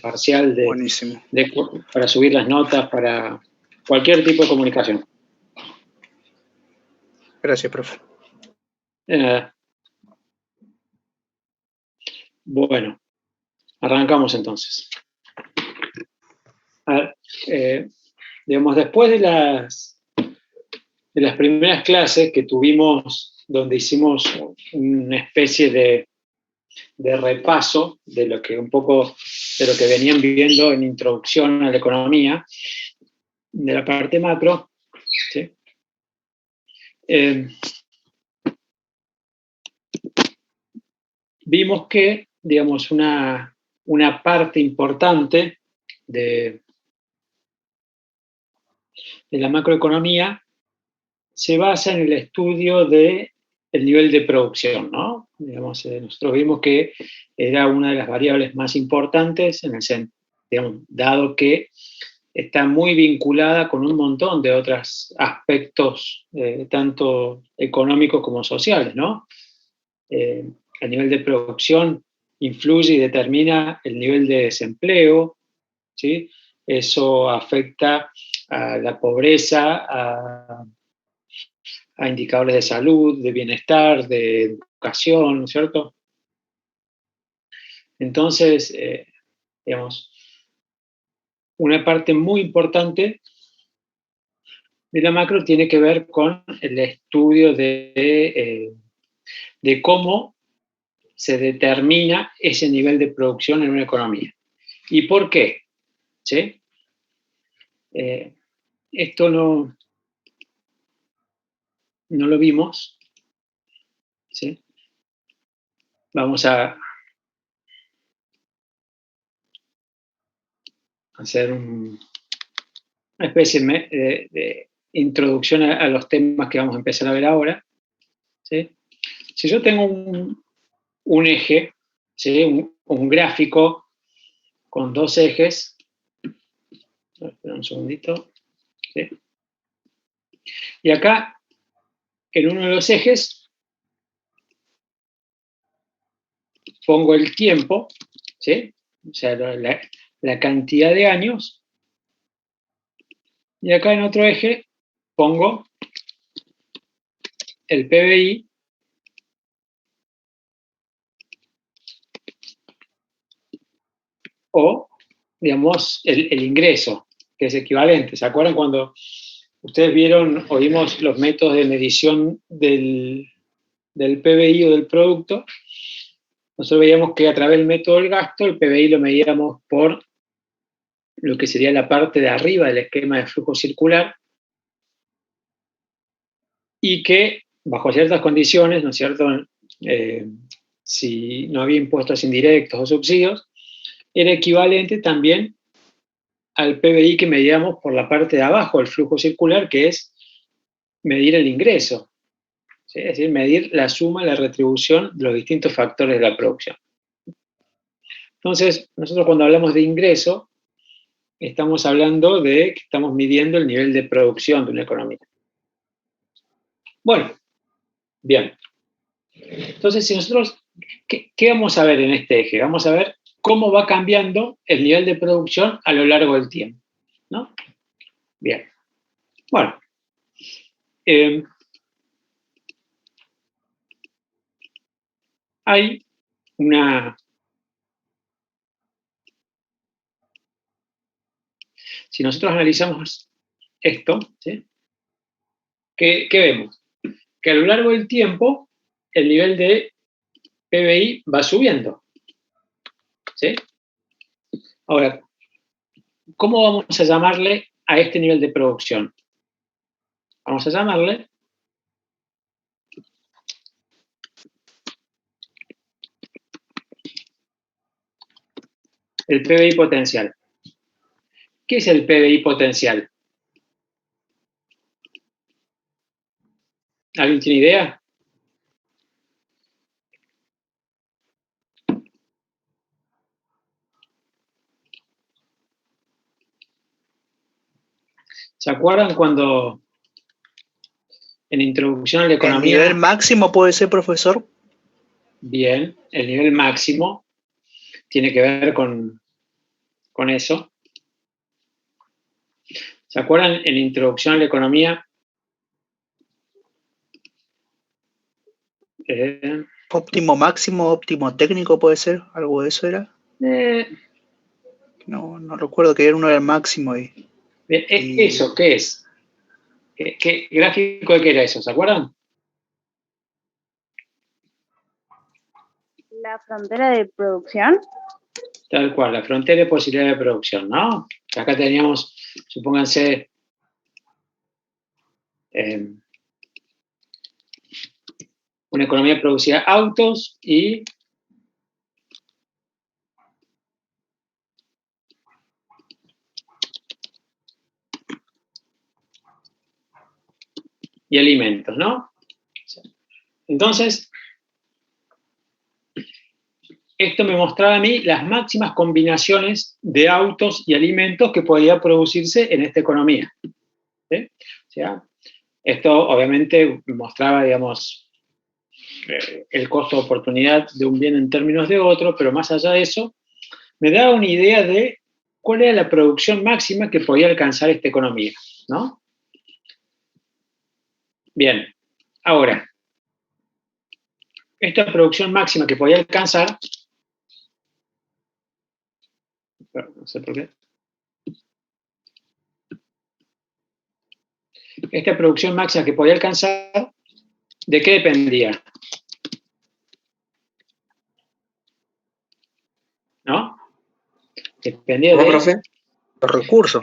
parcial, Buenísimo. para subir las notas, para cualquier tipo de comunicación. Gracias, profe. Bueno, arrancamos entonces. A ver, digamos, después de las primeras clases que tuvimos, donde hicimos una especie de repaso de lo que venían viendo en introducción a la economía, de la parte macro, ¿sí? Vimos que, digamos, una parte importante de la macroeconomía se basa en el estudio del nivel de producción, ¿no? Digamos, nosotros vimos que era una de las variables más importantes, digamos, dado que está muy vinculada con un montón de otros aspectos, tanto económicos como sociales, ¿no? El nivel de producción influye y determina el nivel de desempleo, ¿sí? Eso afecta a la pobreza, a indicadores de salud, de bienestar, de educación, ¿no es cierto? Entonces, digamos, una parte muy importante de la macro tiene que ver con el estudio de cómo se determina ese nivel de producción en una economía. ¿Y por qué? ¿Sí? Esto no lo vimos, ¿sí? Vamos a hacer una especie de introducción a los temas que vamos a empezar a ver ahora, ¿sí? Si yo tengo un eje, ¿sí? un gráfico con dos ejes, espera un segundito, ¿sí? Y acá, en uno de los ejes, pongo el tiempo, ¿sí? O sea, la cantidad de años, y acá en otro eje pongo el PBI, o, digamos, el ingreso, que es equivalente. ¿Se acuerdan cuando ustedes oímos los métodos de medición del PBI o del producto? Nosotros veíamos que a través del método del gasto, el PBI lo medíamos por lo que sería la parte de arriba del esquema de flujo circular, y que bajo ciertas condiciones, ¿no es cierto?, si no había impuestos indirectos o subsidios, era equivalente también al PBI que medíamos por la parte de abajo del flujo circular, que es medir el ingreso, ¿sí? Es decir, medir la suma de la retribución de los distintos factores de la producción. Entonces, nosotros cuando hablamos de ingreso, estamos hablando de que estamos midiendo el nivel de producción de una economía. Bueno, bien. Entonces, si nosotros, ¿qué vamos a ver en este eje? Vamos a ver cómo va cambiando el nivel de producción a lo largo del tiempo, ¿no? Bien. Bueno. Hay una... Si nosotros analizamos esto, ¿sí? ¿Qué vemos? Que a lo largo del tiempo el nivel de PBI va subiendo, ¿sí? Ahora, ¿cómo vamos a llamarle a este nivel de producción? Vamos a llamarle el PBI potencial. ¿Qué es el PBI potencial? ¿Alguien tiene idea? ¿Se acuerdan cuando en introducción a la economía... ¿El nivel máximo puede ser, profesor? Bien, el nivel máximo tiene que ver con con eso. ¿Se acuerdan en la introducción a la economía? Óptimo máximo, óptimo técnico puede ser, algo de eso era. Eh, No recuerdo que uno era el máximo y ¿Eso qué es? ¿Qué gráfico de qué era eso? ¿Se acuerdan? La frontera de producción. Tal cual, la frontera de posibilidad de producción, ¿no? Acá teníamos, supónganse, una economía que producía autos y alimentos, ¿no? Entonces, esto me mostraba a mí las máximas combinaciones de autos y alimentos que podía producirse en esta economía. ¿Sí? O sea, esto obviamente mostraba, digamos, el costo de oportunidad de un bien en términos de otro, pero más allá de eso, me daba una idea de cuál era la producción máxima que podía alcanzar esta economía, ¿no? Bien, ahora, esta producción máxima que podía alcanzar, no sé por qué, esta producción máxima que podía alcanzar, ¿de qué dependía? ¿No? Dependía ¿Cómo, de... profe? los recursos.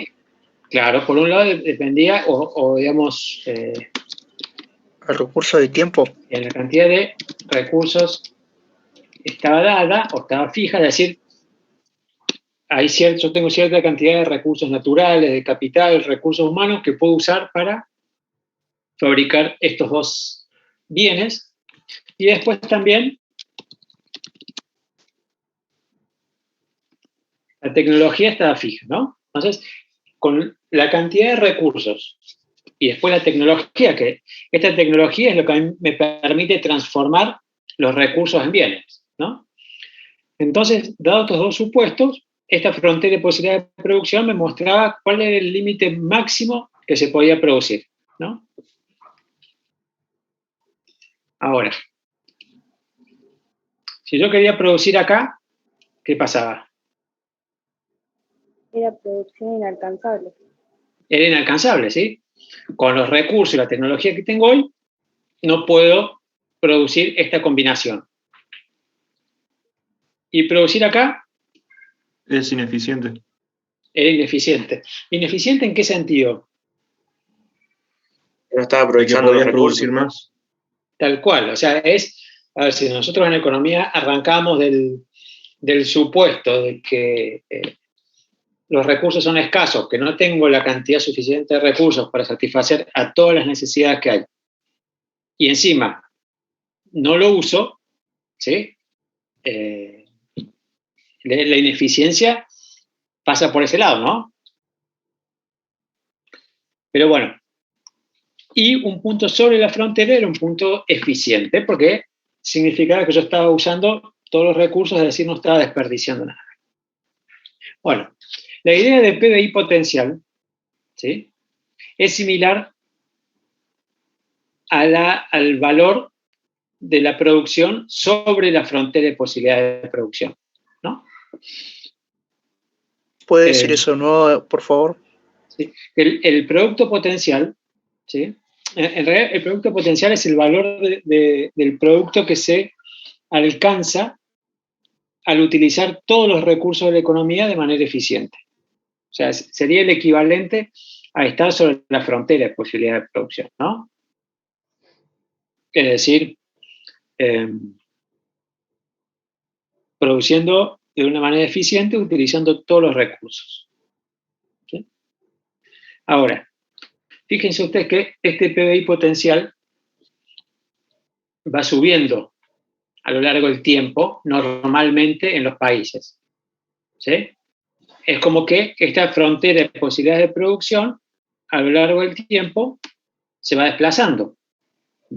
Claro, por un lado dependía, o digamos, El recurso de tiempo. en la cantidad de recursos estaba dada o estaba fija, es decir, yo tengo cierta cantidad de recursos naturales, de capital, recursos humanos que puedo usar para fabricar estos dos bienes. Y después también la tecnología estaba fija, ¿no? Entonces, con la cantidad de recursos y después la tecnología, que esta tecnología es lo que a mí me permite transformar los recursos en bienes, ¿no? Entonces, dados estos dos supuestos, esta frontera de posibilidad de producción me mostraba cuál era el límite máximo que se podía producir, ¿no? Ahora, si yo quería producir acá, ¿qué pasaba? Era producción inalcanzable. Era inalcanzable, ¿sí? Con los recursos y la tecnología que tengo hoy, no puedo producir esta combinación. Y producir acá Es ineficiente. era ineficiente. ¿Ineficiente en qué sentido? No estaba De que aprovechando los podías recursos. producir más. Tal cual. O sea, a ver, si nosotros en economía arrancamos del supuesto de que los recursos son escasos, que no tengo la cantidad suficiente de recursos para satisfacer a todas las necesidades que hay, y encima no lo uso, ¿sí? La ineficiencia pasa por ese lado, ¿no? Pero bueno, y un punto sobre la frontera era un punto eficiente, porque significaba que yo estaba usando todos los recursos, es decir, no estaba desperdiciando nada. Bueno, la idea de PBI potencial, ¿sí?, es similar al valor de la producción sobre la frontera de posibilidades de producción, ¿no? ¿Puede decir eso de nuevo, por favor? ¿Sí? El producto potencial, ¿sí?, en realidad el producto potencial es el valor del producto que se alcanza al utilizar todos los recursos de la economía de manera eficiente. O sea, sería el equivalente a estar sobre la frontera de posibilidad de producción, ¿no? Es decir, produciendo de una manera eficiente utilizando todos los recursos. ¿Sí? Ahora, fíjense ustedes que este PBI potencial va subiendo a lo largo del tiempo, normalmente en los países. ¿Sí? Es como que esta frontera de posibilidades de producción, a lo largo del tiempo, se va desplazando,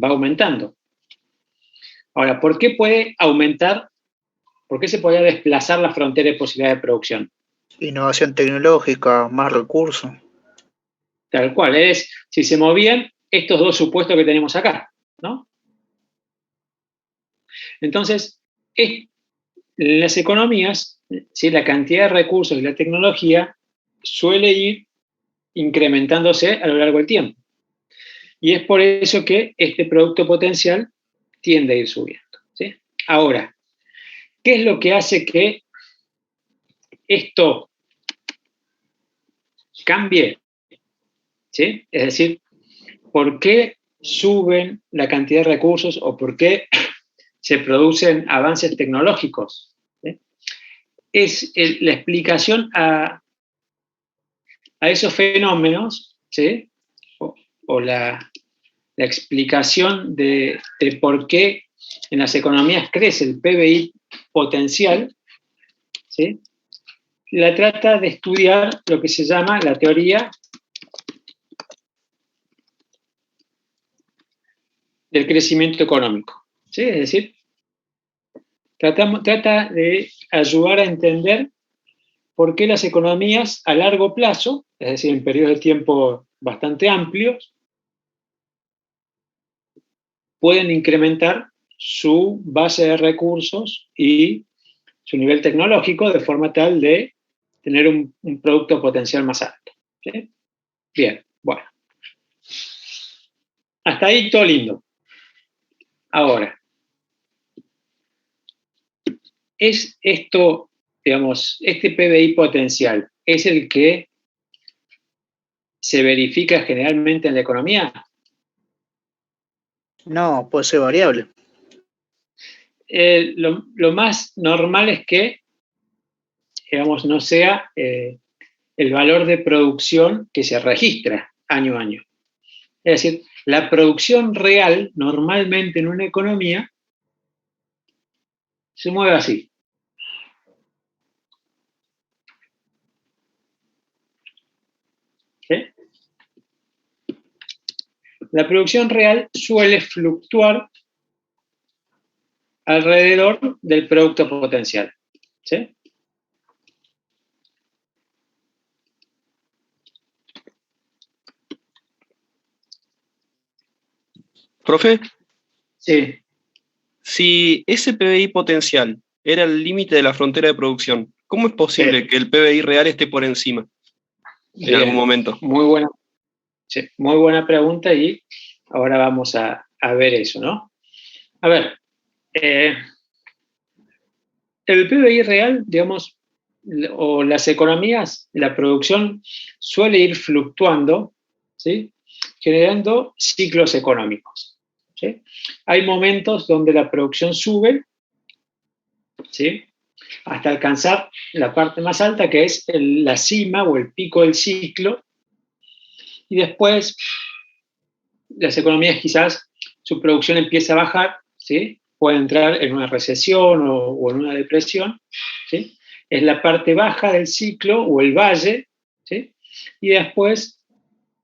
va aumentando. Ahora, ¿por qué puede aumentar? ¿Por qué se podría desplazar la frontera de posibilidades de producción? Innovación tecnológica, más recursos. Tal cual, es si se movían estos dos supuestos que tenemos acá, ¿no? Entonces, en las economías, ¿sí? La cantidad de recursos y la tecnología suele ir incrementándose a lo largo del tiempo. Y es por eso que este producto potencial tiende a ir subiendo, ¿sí? Ahora, ¿qué es lo que hace que esto cambie? ¿Sí? Es decir, ¿por qué suben la cantidad de recursos o por qué se producen avances tecnológicos? ¿Sí? Es la explicación a esos fenómenos, ¿sí? O la explicación de por qué en las economías crece el PBI potencial, ¿sí? La trata de estudiar lo que se llama la teoría del crecimiento económico, ¿sí? Es decir, trata de ayudar a entender por qué las economías a largo plazo, es decir, en periodos de tiempo bastante amplios, pueden incrementar su base de recursos y su nivel tecnológico de forma tal de tener un producto potencial más alto. ¿Sí? Bien, bueno. Hasta ahí todo lindo. Ahora, ¿es esto, digamos, este PBI potencial, es el que se verifica generalmente en la economía? No, puede ser variable. Lo más normal es que, digamos, no sea el valor de producción que se registra año a año. Es decir, la producción real normalmente en una economía se mueve así. ¿Sí? La producción real suele fluctuar alrededor del producto potencial. ¿Sí? Profe, Sí. si ese PBI potencial era el límite de la frontera de producción, ¿cómo es posible Sí. que el PBI real esté por encima en Bien. algún momento? Muy buena, sí, muy buena pregunta y ahora vamos a ver eso, ¿no? A ver, el PBI real, digamos, o las economías, la producción suele ir fluctuando, ¿sí? Generando ciclos económicos. ¿Sí? Hay momentos donde la producción sube, ¿sí? Hasta alcanzar la parte más alta, que es la cima o el pico del ciclo, y después las economías quizás su producción empieza a bajar, ¿sí? Puede entrar en una recesión o en una depresión, ¿sí? Es la parte baja del ciclo o el valle, ¿sí? Y después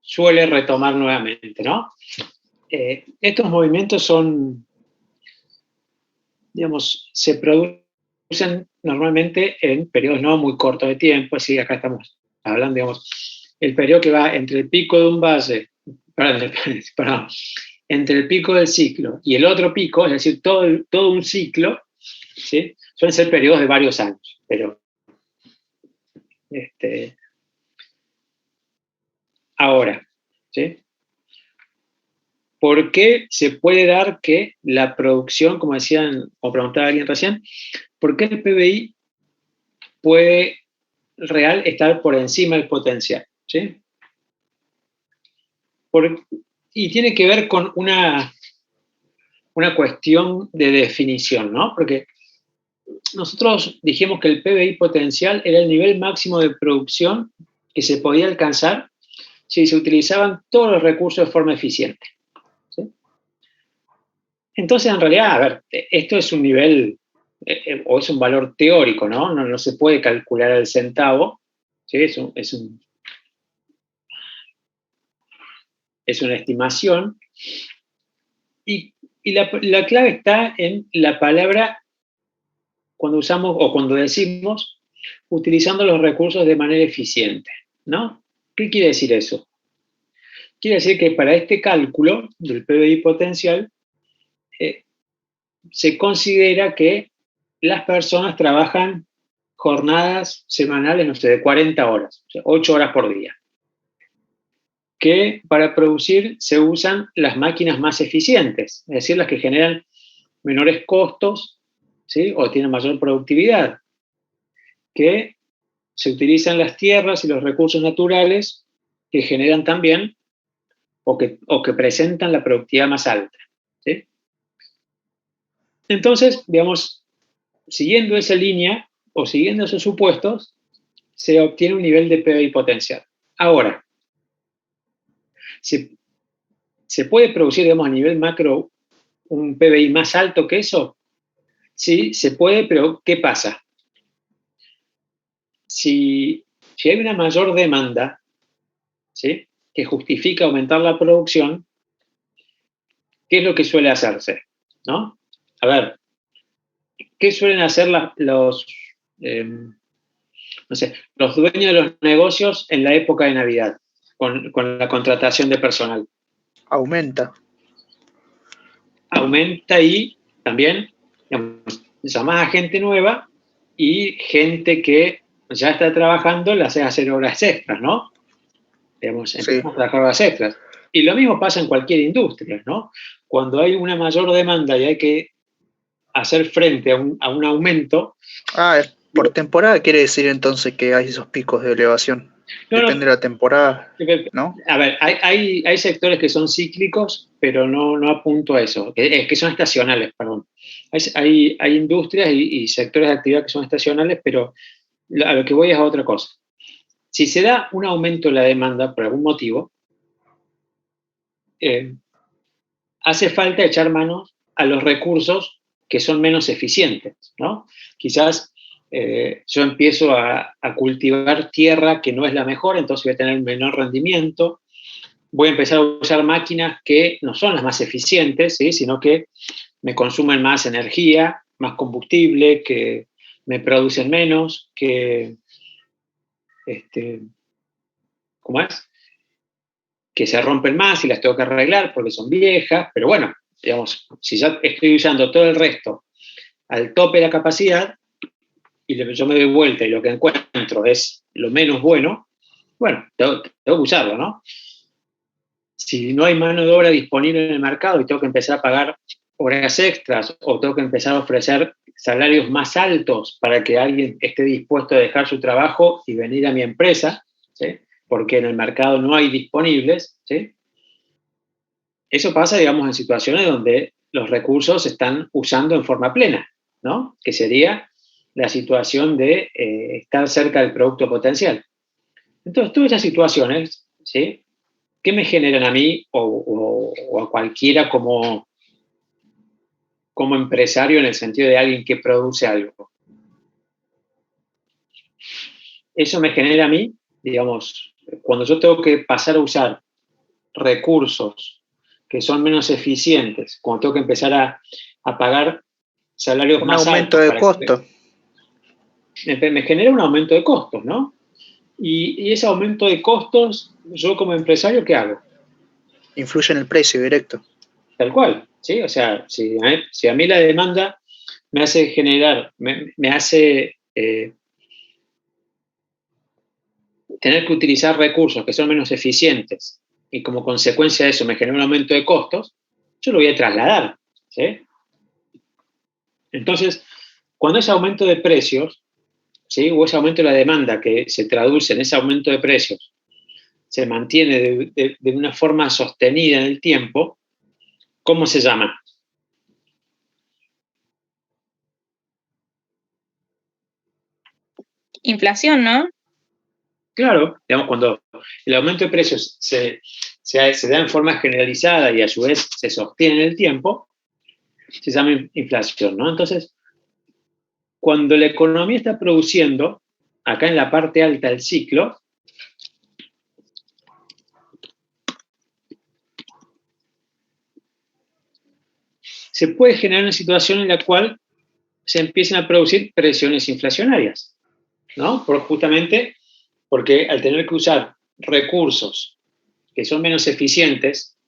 suele retomar nuevamente, ¿no? Estos movimientos son, digamos, se producen normalmente en periodos no muy cortos de tiempo, así acá estamos hablando, digamos, el periodo que va entre el pico de un valle, perdón, entre el pico del ciclo y el otro pico, es decir, todo un ciclo, ¿sí? Suelen ser periodos de varios años, pero ahora, ¿sí? ¿Por qué se puede dar que la producción, como decían, o preguntaba alguien recién, por qué el PBI puede real estar por encima del potencial? ¿Sí? Y tiene que ver con una cuestión de definición, ¿no? Porque nosotros dijimos que el PBI potencial era el nivel máximo de producción que se podía alcanzar si se utilizaban todos los recursos de forma eficiente. ¿Sí? Entonces, en realidad, a ver, esto es un nivel o es un valor teórico, ¿no? No se puede calcular al centavo, ¿sí? Es una estimación. Y la clave está en la palabra cuando usamos o cuando decimos utilizando los recursos de manera eficiente, ¿no? ¿Qué quiere decir eso? Quiere decir que para este cálculo del PBI potencial se considera que las personas trabajan jornadas semanales, no sé, de 40 horas, o sea, 8 horas por día. Que para producir se usan las máquinas más eficientes, es decir, las que generan menores costos, ¿sí? O tienen mayor productividad, que se utilizan las tierras y los recursos naturales que generan también o que presentan la productividad más alta, ¿sí? Entonces, digamos, siguiendo esa línea o siguiendo esos supuestos, se obtiene un nivel de PBI potencial. Ahora, ¿se puede producir, digamos, a nivel macro un PBI más alto que eso? Sí, se puede, pero ¿qué pasa? Si hay una mayor demanda, ¿sí?, que justifica aumentar la producción, ¿qué es lo que suele hacerse? ¿No? A ver, ¿qué suelen hacer no sé, los dueños de los negocios en la época de Navidad con la contratación de personal? Aumenta. Aumenta y también, digamos, llamás a gente nueva y gente que ya está trabajando la hace hacer horas extras, ¿no? Digamos, empezamos a trabajar horas extras. Y lo mismo pasa en cualquier industria, ¿no? Cuando hay una mayor demanda y hay que hacer frente a un aumento. Por temporada quiere decir entonces que hay esos picos de elevación. Depende de la temporada, ¿no? A ver, hay sectores que son cíclicos, pero no apunto a eso, que son estacionales, perdón. Hay industrias y sectores de actividad que son estacionales, pero a lo que voy es a otra cosa. Si se da un aumento en la demanda por algún motivo, hace falta echar manos a los recursos que son menos eficientes, ¿no? Quizás yo empiezo a cultivar tierra que no es la mejor, entonces voy a tener menor rendimiento. Voy a empezar a usar máquinas que no son las más eficientes, ¿sí?, sino que me consumen más energía, más combustible, que me producen menos, que, ¿cómo es? Que se rompen más y las tengo que arreglar porque son viejas, pero bueno, digamos, si ya estoy usando todo el resto al tope de la capacidad y yo me doy vuelta y lo que encuentro es lo menos bueno, bueno, tengo que usarlo, ¿no? Si no hay mano de obra disponible en el mercado y tengo que empezar a pagar horas extras o tengo que empezar a ofrecer salarios más altos para que alguien esté dispuesto a dejar su trabajo y venir a mi empresa, ¿sí?, porque en el mercado no hay disponibles, ¿sí? Eso pasa, digamos, en situaciones donde los recursos se están usando en forma plena, ¿no? Que sería la situación de estar cerca del producto potencial. Entonces, todas esas situaciones, ¿sí?, ¿qué me generan a mí o a cualquiera como empresario en el sentido de alguien que produce algo? Eso me genera a mí, digamos, cuando yo tengo que pasar a usar recursos que son menos eficientes, cuando tengo que empezar a pagar salarios más altos. Un aumento de costo. Me genera un aumento de costos, ¿no? Y ese aumento de costos, yo como empresario, ¿qué hago? Influye en el precio directo. Tal cual, ¿sí? O sea, si a mí la demanda me hace generar, me hace tener que utilizar recursos que son menos eficientes y como consecuencia de eso me genera un aumento de costos, yo lo voy a trasladar, ¿sí? Entonces, cuando ese aumento de precios, ¿sí?, o ese aumento de la demanda que se traduce en ese aumento de precios, se mantiene de una forma sostenida en el tiempo, ¿cómo se llama? Inflación, ¿no? Claro, digamos, cuando el aumento de precios se da en forma generalizada y a su vez se sostiene en el tiempo, se llama inflación, ¿no? Entonces, cuando la economía está produciendo, acá en la parte alta del ciclo, se puede generar una situación en la cual se empiezan a producir presiones inflacionarias. ¿no? Justamente porque al tener que usar recursos que son menos eficientes,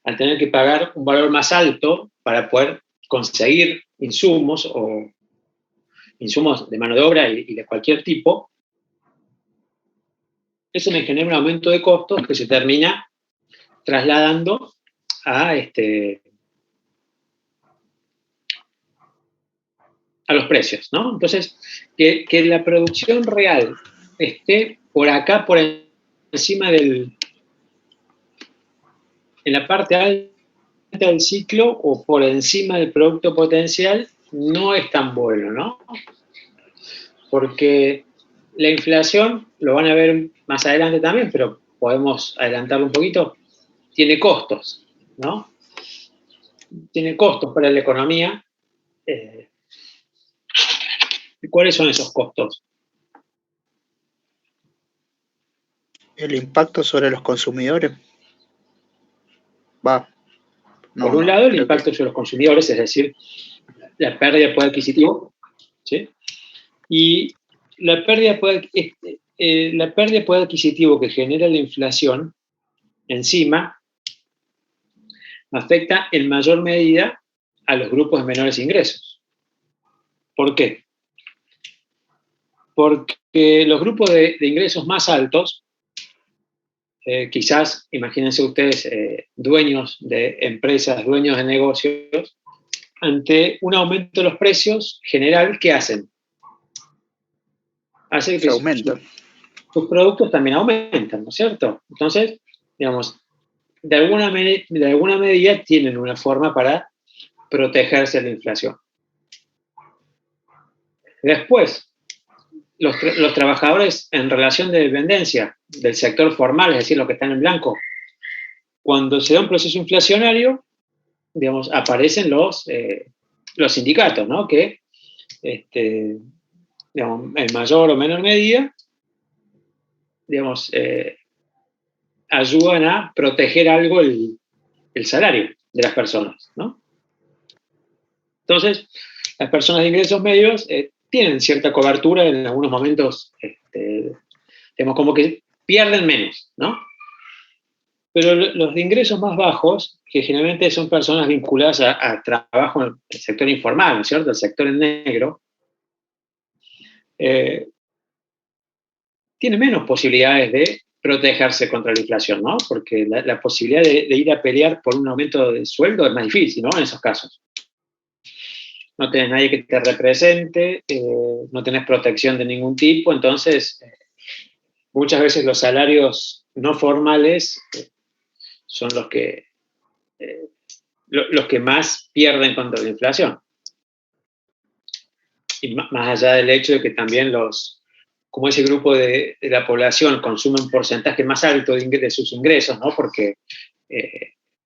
al tener que pagar un valor más alto para poder conseguir insumos o insumos de mano de obra y de cualquier tipo, eso me genera un aumento de costos que se termina trasladando a los precios, ¿no? Entonces, que la producción real esté por acá, por encima en la parte alta del ciclo o por encima del producto potencial, no es tan bueno, ¿no? Porque la inflación, lo van a ver más adelante también, pero podemos adelantarlo un poquito, tiene costos, ¿no? Tiene costos para la economía. ¿Cuáles son esos costos? El impacto sobre los consumidores. Por un lado, el impacto sobre los consumidores, es decir, la pérdida de poder adquisitivo, ¿sí? Y la pérdida de poder adquisitivo que genera la inflación, encima, afecta en mayor medida a los grupos de menores ingresos. ¿Por qué? Porque los grupos de ingresos más altos, quizás, imagínense ustedes, dueños de empresas, dueños de negocios, ante un aumento de los precios general, ¿qué hacen? Hace que sus productos también aumentan, ¿no es cierto? Entonces, digamos, de alguna medida tienen una forma para protegerse de la inflación. Después, los trabajadores en relación de dependencia del sector formal, es decir, los que están en blanco, cuando se da un proceso inflacionario, digamos, aparecen los sindicatos, ¿no? Que, digamos, en mayor o menor medida, digamos, ayudan a proteger algo el salario de las personas, ¿no? Entonces, las personas de ingresos medios tienen cierta cobertura en algunos momentos, digamos, como que pierden menos, ¿no? Pero los de ingresos más bajos, que generalmente son personas vinculadas a trabajo en el sector informal, ¿no es cierto?, el sector en negro, tiene menos posibilidades de protegerse contra la inflación, ¿no? Porque la posibilidad de ir a pelear por un aumento de sueldo es más difícil, ¿no? En esos casos. No tenés nadie que te represente, no tenés protección de ningún tipo, entonces muchas veces los salarios no formales son los que más pierden contra la inflación. Y más allá del hecho de que también como ese grupo de la población consume un porcentaje más alto de sus ingresos, ¿no? Porque,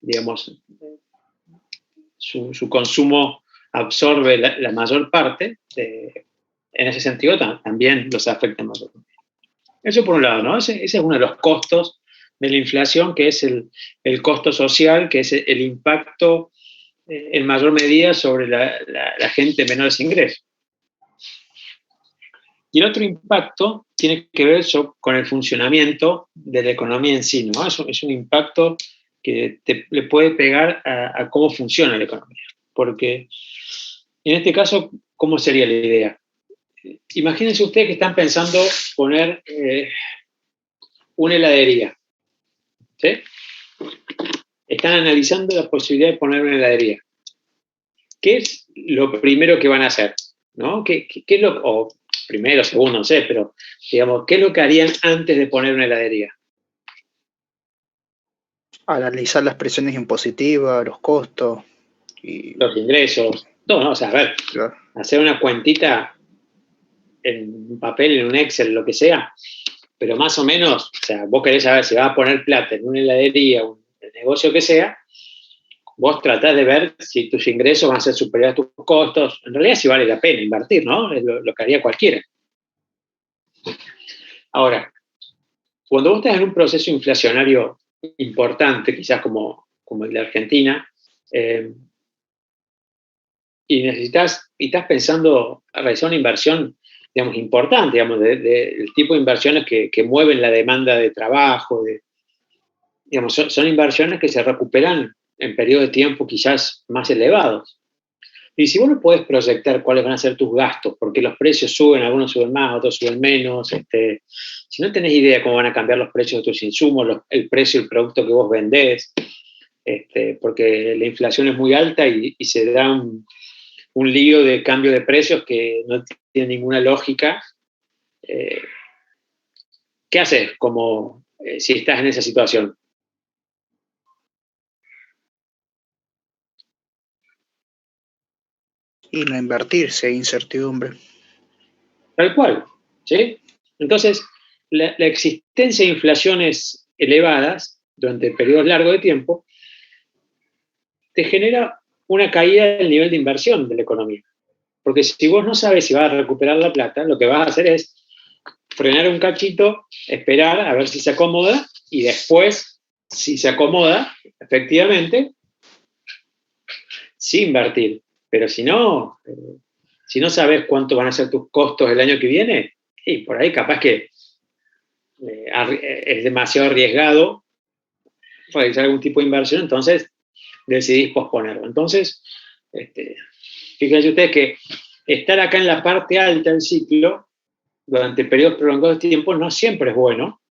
digamos, su consumo absorbe la mayor parte, en ese sentido también los afecta mayormente. Eso por un lado, ¿no? Ese es uno de los costos de la inflación, que es el costo social, que es el impacto en mayor medida sobre la gente de menores ingresos. Y el otro impacto tiene que ver con el funcionamiento de la economía en sí, ¿no? Es un impacto que le puede pegar a cómo funciona la economía. Porque en este caso, ¿cómo sería la idea? Imagínense ustedes que están pensando poner una heladería, ¿sí? Están analizando la posibilidad de poner una heladería. ¿Qué es lo primero que van a hacer? ¿No? ¿Qué es o primero, segundo, no sé, pero digamos, ¿qué es lo que harían antes de poner una heladería? Analizar las presiones impositivas, los costos. Los ingresos. No, no, o sea, a ver, claro, hacer una cuentita en un papel, en un Excel, lo que sea, pero más o menos, o sea, vos querés saber si vas a poner plata en una heladería, el negocio que sea, vos tratás de ver si tus ingresos van a ser superiores a tus costos. En realidad sí vale la pena invertir, ¿no? Es lo que haría cualquiera. Ahora, cuando vos estás en un proceso inflacionario importante, quizás como el de Argentina, y estás pensando realizar una inversión digamos, importante, digamos, del tipo de inversiones que mueven la demanda de trabajo, digamos, son inversiones que se recuperan en periodos de tiempo quizás más elevados. Y si vos no podés proyectar cuáles van a ser tus gastos, porque los precios suben, algunos suben más, otros suben menos, si no tenés idea cómo van a cambiar los precios de tus insumos, el precio del producto que vos vendés, porque la inflación es muy alta y se da un lío de cambio de precios que no tiene ninguna lógica. ¿Qué haces si estás en esa situación? Y no invertir si hay incertidumbre. Tal cual, ¿sí? Entonces, la existencia de inflaciones elevadas durante periodos largos de tiempo te genera una caída del nivel de inversión de la economía. Porque si vos no sabes si vas a recuperar la plata, lo que vas a hacer es frenar un cachito, esperar a ver si se acomoda y después, si se acomoda, efectivamente, sí invertir. Pero si no sabes cuánto van a ser tus costos el año que viene, y por ahí capaz que es demasiado arriesgado realizar algún tipo de inversión, entonces decidís posponerlo. Entonces, fíjense ustedes que estar acá en la parte alta del ciclo durante periodos prolongados de tiempo no siempre es bueno,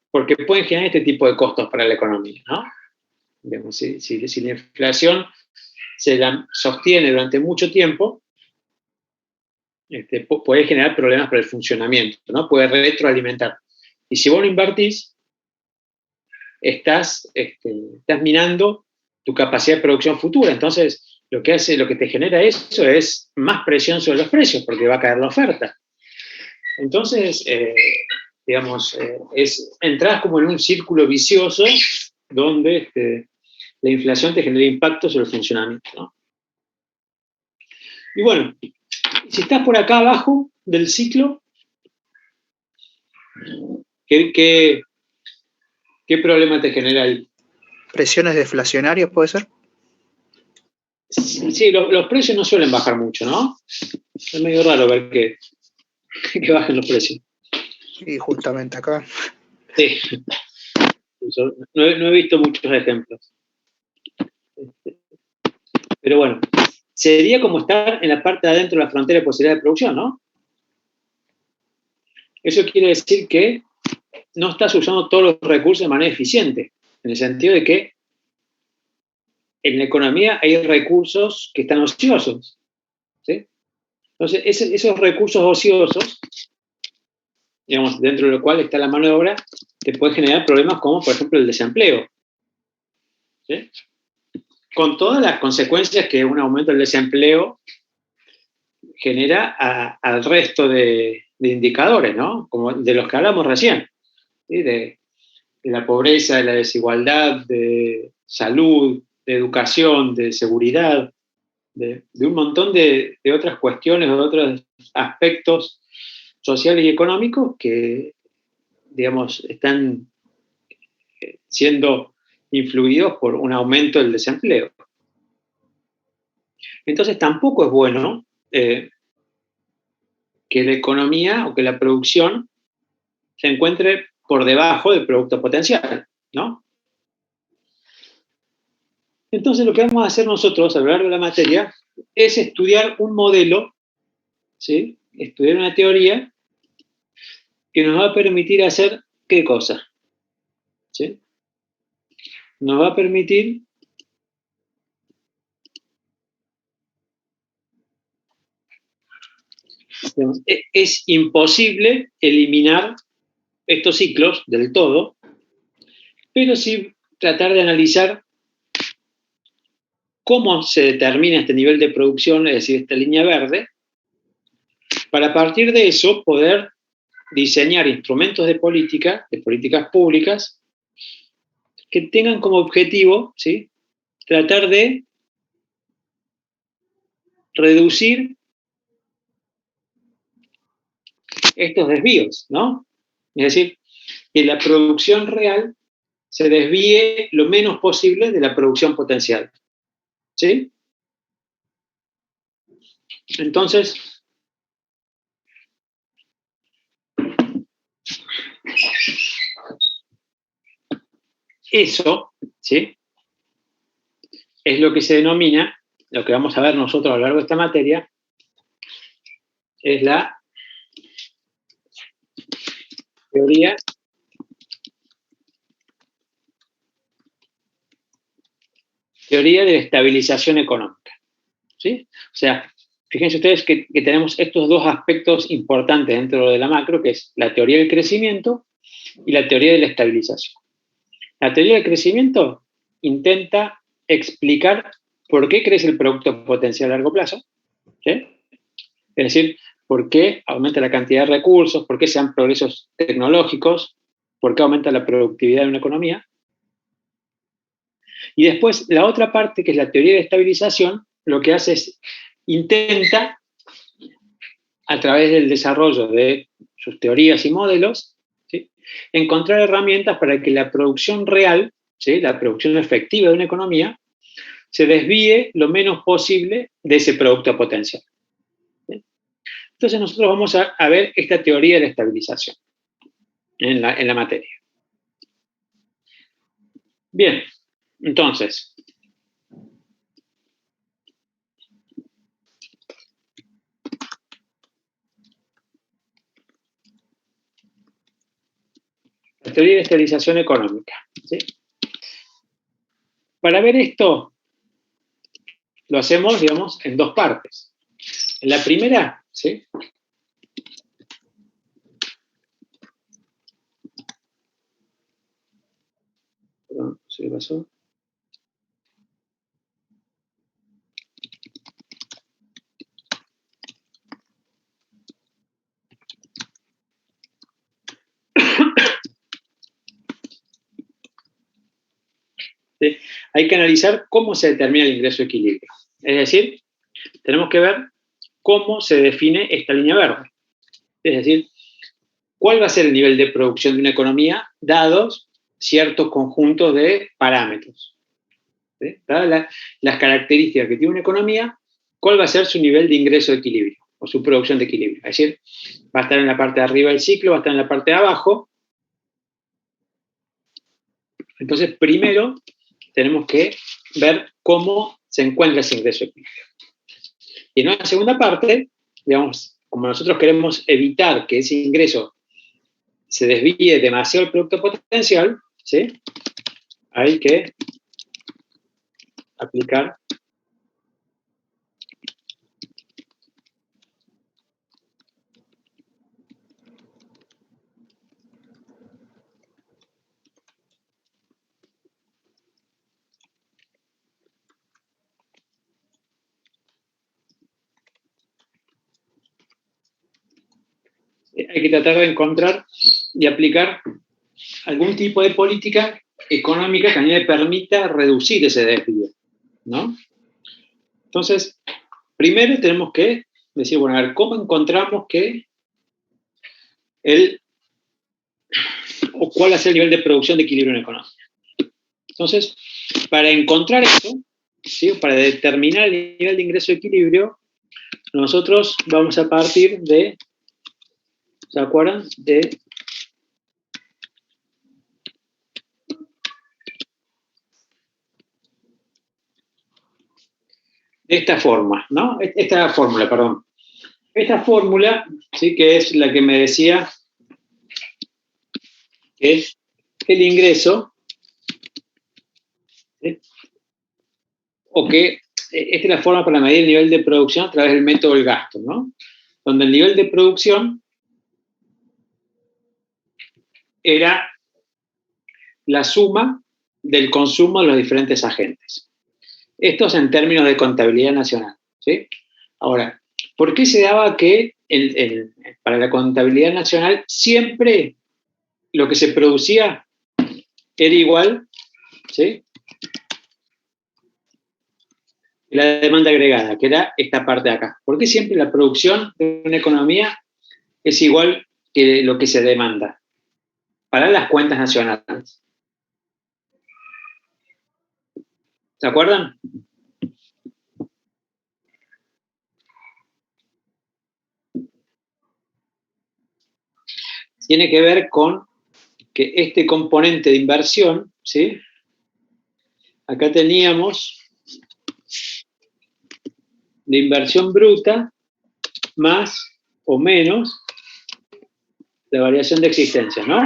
porque pueden generar este tipo de costos para la economía, ¿no? Digamos, si la inflación se la sostiene durante mucho tiempo, puede generar problemas para el funcionamiento, ¿no? Puede retroalimentar. Y si vos no invertís, estás minando tu capacidad de producción futura. Entonces, lo que te genera eso es más presión sobre los precios, porque va a caer la oferta. Entonces, digamos, entras como en un círculo vicioso donde la inflación te genera impacto sobre el funcionamiento, ¿no? Y bueno, si estás por acá abajo del ciclo, ¿qué problema te genera ahí? ¿Presiones deflacionarias puede ser? Sí, los precios no suelen bajar mucho, ¿no? Es medio raro ver que bajen los precios. Y justamente acá. Sí. No he visto muchos ejemplos. Pero bueno, sería como estar en la parte de adentro de la frontera de posibilidad de producción, ¿no? Eso quiere decir que no estás usando todos los recursos de manera eficiente, en el sentido de que en la economía hay recursos que están ociosos, ¿sí? Entonces, esos recursos ociosos, digamos, dentro de lo cual está la mano de obra, te puede generar problemas como, por ejemplo, el desempleo, ¿sí? Con todas las consecuencias que un aumento del desempleo genera al resto de indicadores, ¿no? Como de los que hablamos recién, ¿sí? De la pobreza, de la desigualdad, de salud, de educación, de seguridad, de un montón de otras cuestiones, de otros aspectos sociales y económicos que, digamos, están siendo influidos por un aumento del desempleo. Entonces tampoco es bueno que la economía o que la producción se encuentre por debajo del producto potencial, ¿no? Entonces lo que vamos a hacer nosotros a lo largo de la materia es estudiar un modelo, ¿sí? Estudiar una teoría que nos va a permitir hacer ¿qué cosa? ¿Sí? Nos va a permitir es imposible eliminar estos ciclos del todo, pero sí tratar de analizar cómo se determina este nivel de producción, es decir, esta línea verde, para a partir de eso poder diseñar instrumentos de políticas públicas, que tengan como objetivo, ¿sí?, tratar de reducir estos desvíos, ¿no? Es decir, que la producción real se desvíe lo menos posible de la producción potencial, ¿sí? Entonces, eso, ¿sí?, es lo que se denomina, lo que vamos a ver nosotros a lo largo de esta materia, es la teoría de la estabilización económica, ¿sí? O sea, fíjense ustedes que tenemos estos dos aspectos importantes dentro de la macro, que es la teoría del crecimiento y la teoría de la estabilización. La teoría del crecimiento intenta explicar por qué crece el producto potencial a largo plazo, ¿sí? Es decir, por qué aumenta la cantidad de recursos, por qué se dan progresos tecnológicos, por qué aumenta la productividad de una economía. Y después, la otra parte, que es la teoría de estabilización, lo que hace es, intenta, a través del desarrollo de sus teorías y modelos, ¿sí?, encontrar herramientas para que la producción real, ¿sí?, la producción efectiva de una economía, se desvíe lo menos posible de ese producto potencial. ¿Sí? Entonces nosotros vamos a ver esta teoría de la estabilización en la materia. Bien, entonces, la teoría de estabilización económica, ¿sí? Para ver esto, lo hacemos, digamos, en dos partes. En la primera, ¿sí?, perdón, ¿se pasó? ¿Sí? Hay que analizar cómo se determina el ingreso de equilibrio. Es decir, tenemos que ver cómo se define esta línea verde. Es decir, cuál va a ser el nivel de producción de una economía dados ciertos conjuntos de parámetros. ¿Sí? Dadas las características que tiene una economía, cuál va a ser su nivel de ingreso de equilibrio o su producción de equilibrio. Es decir, va a estar en la parte de arriba del ciclo, va a estar en la parte de abajo. Entonces, primero tenemos que ver cómo se encuentra ese ingreso de equilibrio. Y en una segunda parte, digamos, como nosotros queremos evitar que ese ingreso se desvíe demasiado el producto potencial, ¿sí?, hay que aplicar hay que tratar de encontrar y aplicar algún tipo de política económica que a mí me permita reducir ese desvío, ¿no? Entonces, primero tenemos que decir, bueno, a ver, ¿cómo encontramos que o cuál va a ser el nivel de producción de equilibrio en la economía? Entonces, para encontrar eso, ¿sí?, para determinar el nivel de ingreso de equilibrio, nosotros vamos a partir de, ¿se acuerdan? De esta forma, ¿no? Esta fórmula, perdón. Esta fórmula, ¿sí?, que es la que me decía que es el ingreso, ¿sí?, o que esta es la forma para medir el nivel de producción a través del método del gasto, ¿no? Donde el nivel de producción era la suma del consumo de los diferentes agentes. Esto es en términos de contabilidad nacional, ¿sí? Ahora, ¿por qué se daba que para la contabilidad nacional siempre lo que se producía era igual, ¿sí?, la demanda agregada, que era esta parte de acá? ¿Por qué siempre la producción de una economía es igual que lo que se demanda para las cuentas nacionales? ¿Se acuerdan? Tiene que ver con que este componente de inversión, ¿sí? Acá teníamos de inversión bruta más o menos la variación de existencia, ¿no?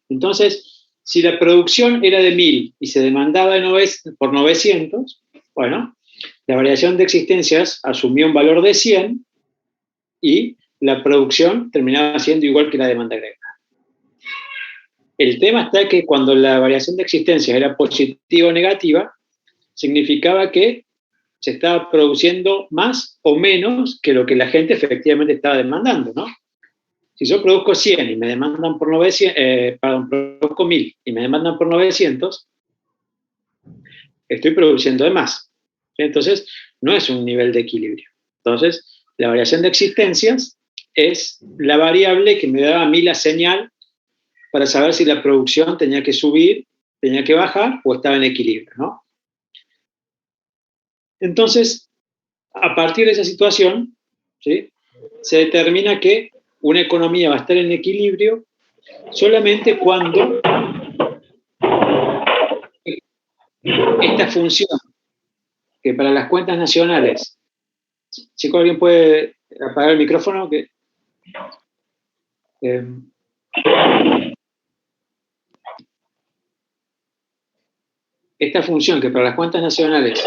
Entonces, si la producción era de 1000 y se demandaba por 900, bueno, la variación de existencias asumió un valor de 100 y la producción terminaba siendo igual que la demanda agregada. El tema está que cuando la variación de existencias era positiva o negativa, significaba que se estaba produciendo más o menos que lo que la gente efectivamente estaba demandando, ¿no? Si yo produzco 100 y me demandan por 900, produzco 1000 y me demandan por 900, estoy produciendo de más. Entonces, no es un nivel de equilibrio. Entonces, la variación de existencias es la variable que me daba a mí la señal para saber si la producción tenía que subir, tenía que bajar o estaba en equilibrio, ¿no? Entonces, a partir de esa situación, ¿sí?, se determina que una economía va a estar en equilibrio solamente cuando esta función, que para las cuentas nacionales, chico, ¿alguien puede apagar el micrófono? Esta función que para las cuentas nacionales,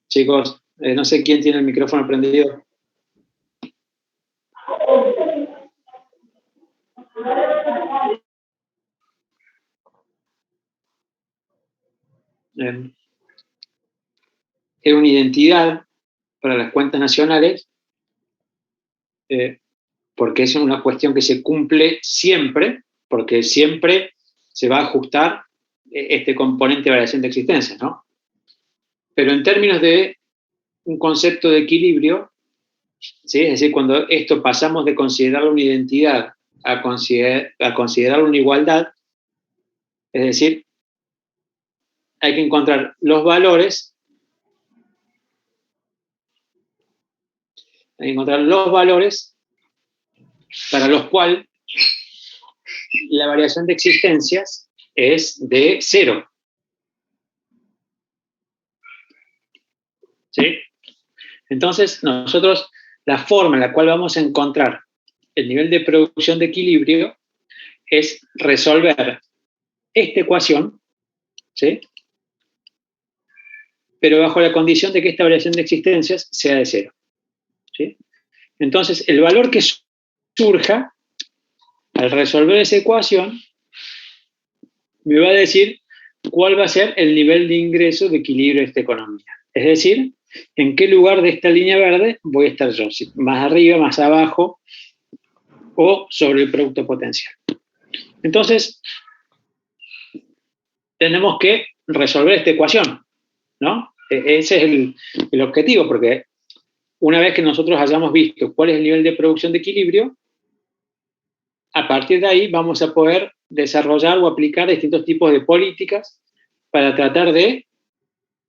chicos, no sé quién tiene el micrófono prendido. Es una identidad para las cuentas nacionales porque es una cuestión que se cumple siempre, porque siempre se va a ajustar este componente de variación de existencia, ¿no? Pero en términos de un concepto de equilibrio, ¿sí?, es decir, cuando esto pasamos de considerarlo una identidad a considerarlo una igualdad, es decir, hay que encontrar los valores, para los cuales la variación de existencias es de 0. ¿Sí? Entonces, nosotros, la forma en la cual vamos a encontrar el nivel de producción de equilibrio es resolver esta ecuación, ¿sí?, pero bajo la condición de que esta variación de existencias sea de 0. ¿Sí? Entonces, el valor que surja al resolver esa ecuación me va a decir cuál va a ser el nivel de ingreso de equilibrio de esta economía. Es decir, en qué lugar de esta línea verde voy a estar yo, si más arriba, más abajo o sobre el producto potencial. Entonces, tenemos que resolver esta ecuación, ¿no? Ese es el objetivo, porque una vez que nosotros hayamos visto cuál es el nivel de producción de equilibrio, a partir de ahí vamos a poder desarrollar o aplicar distintos tipos de políticas para tratar de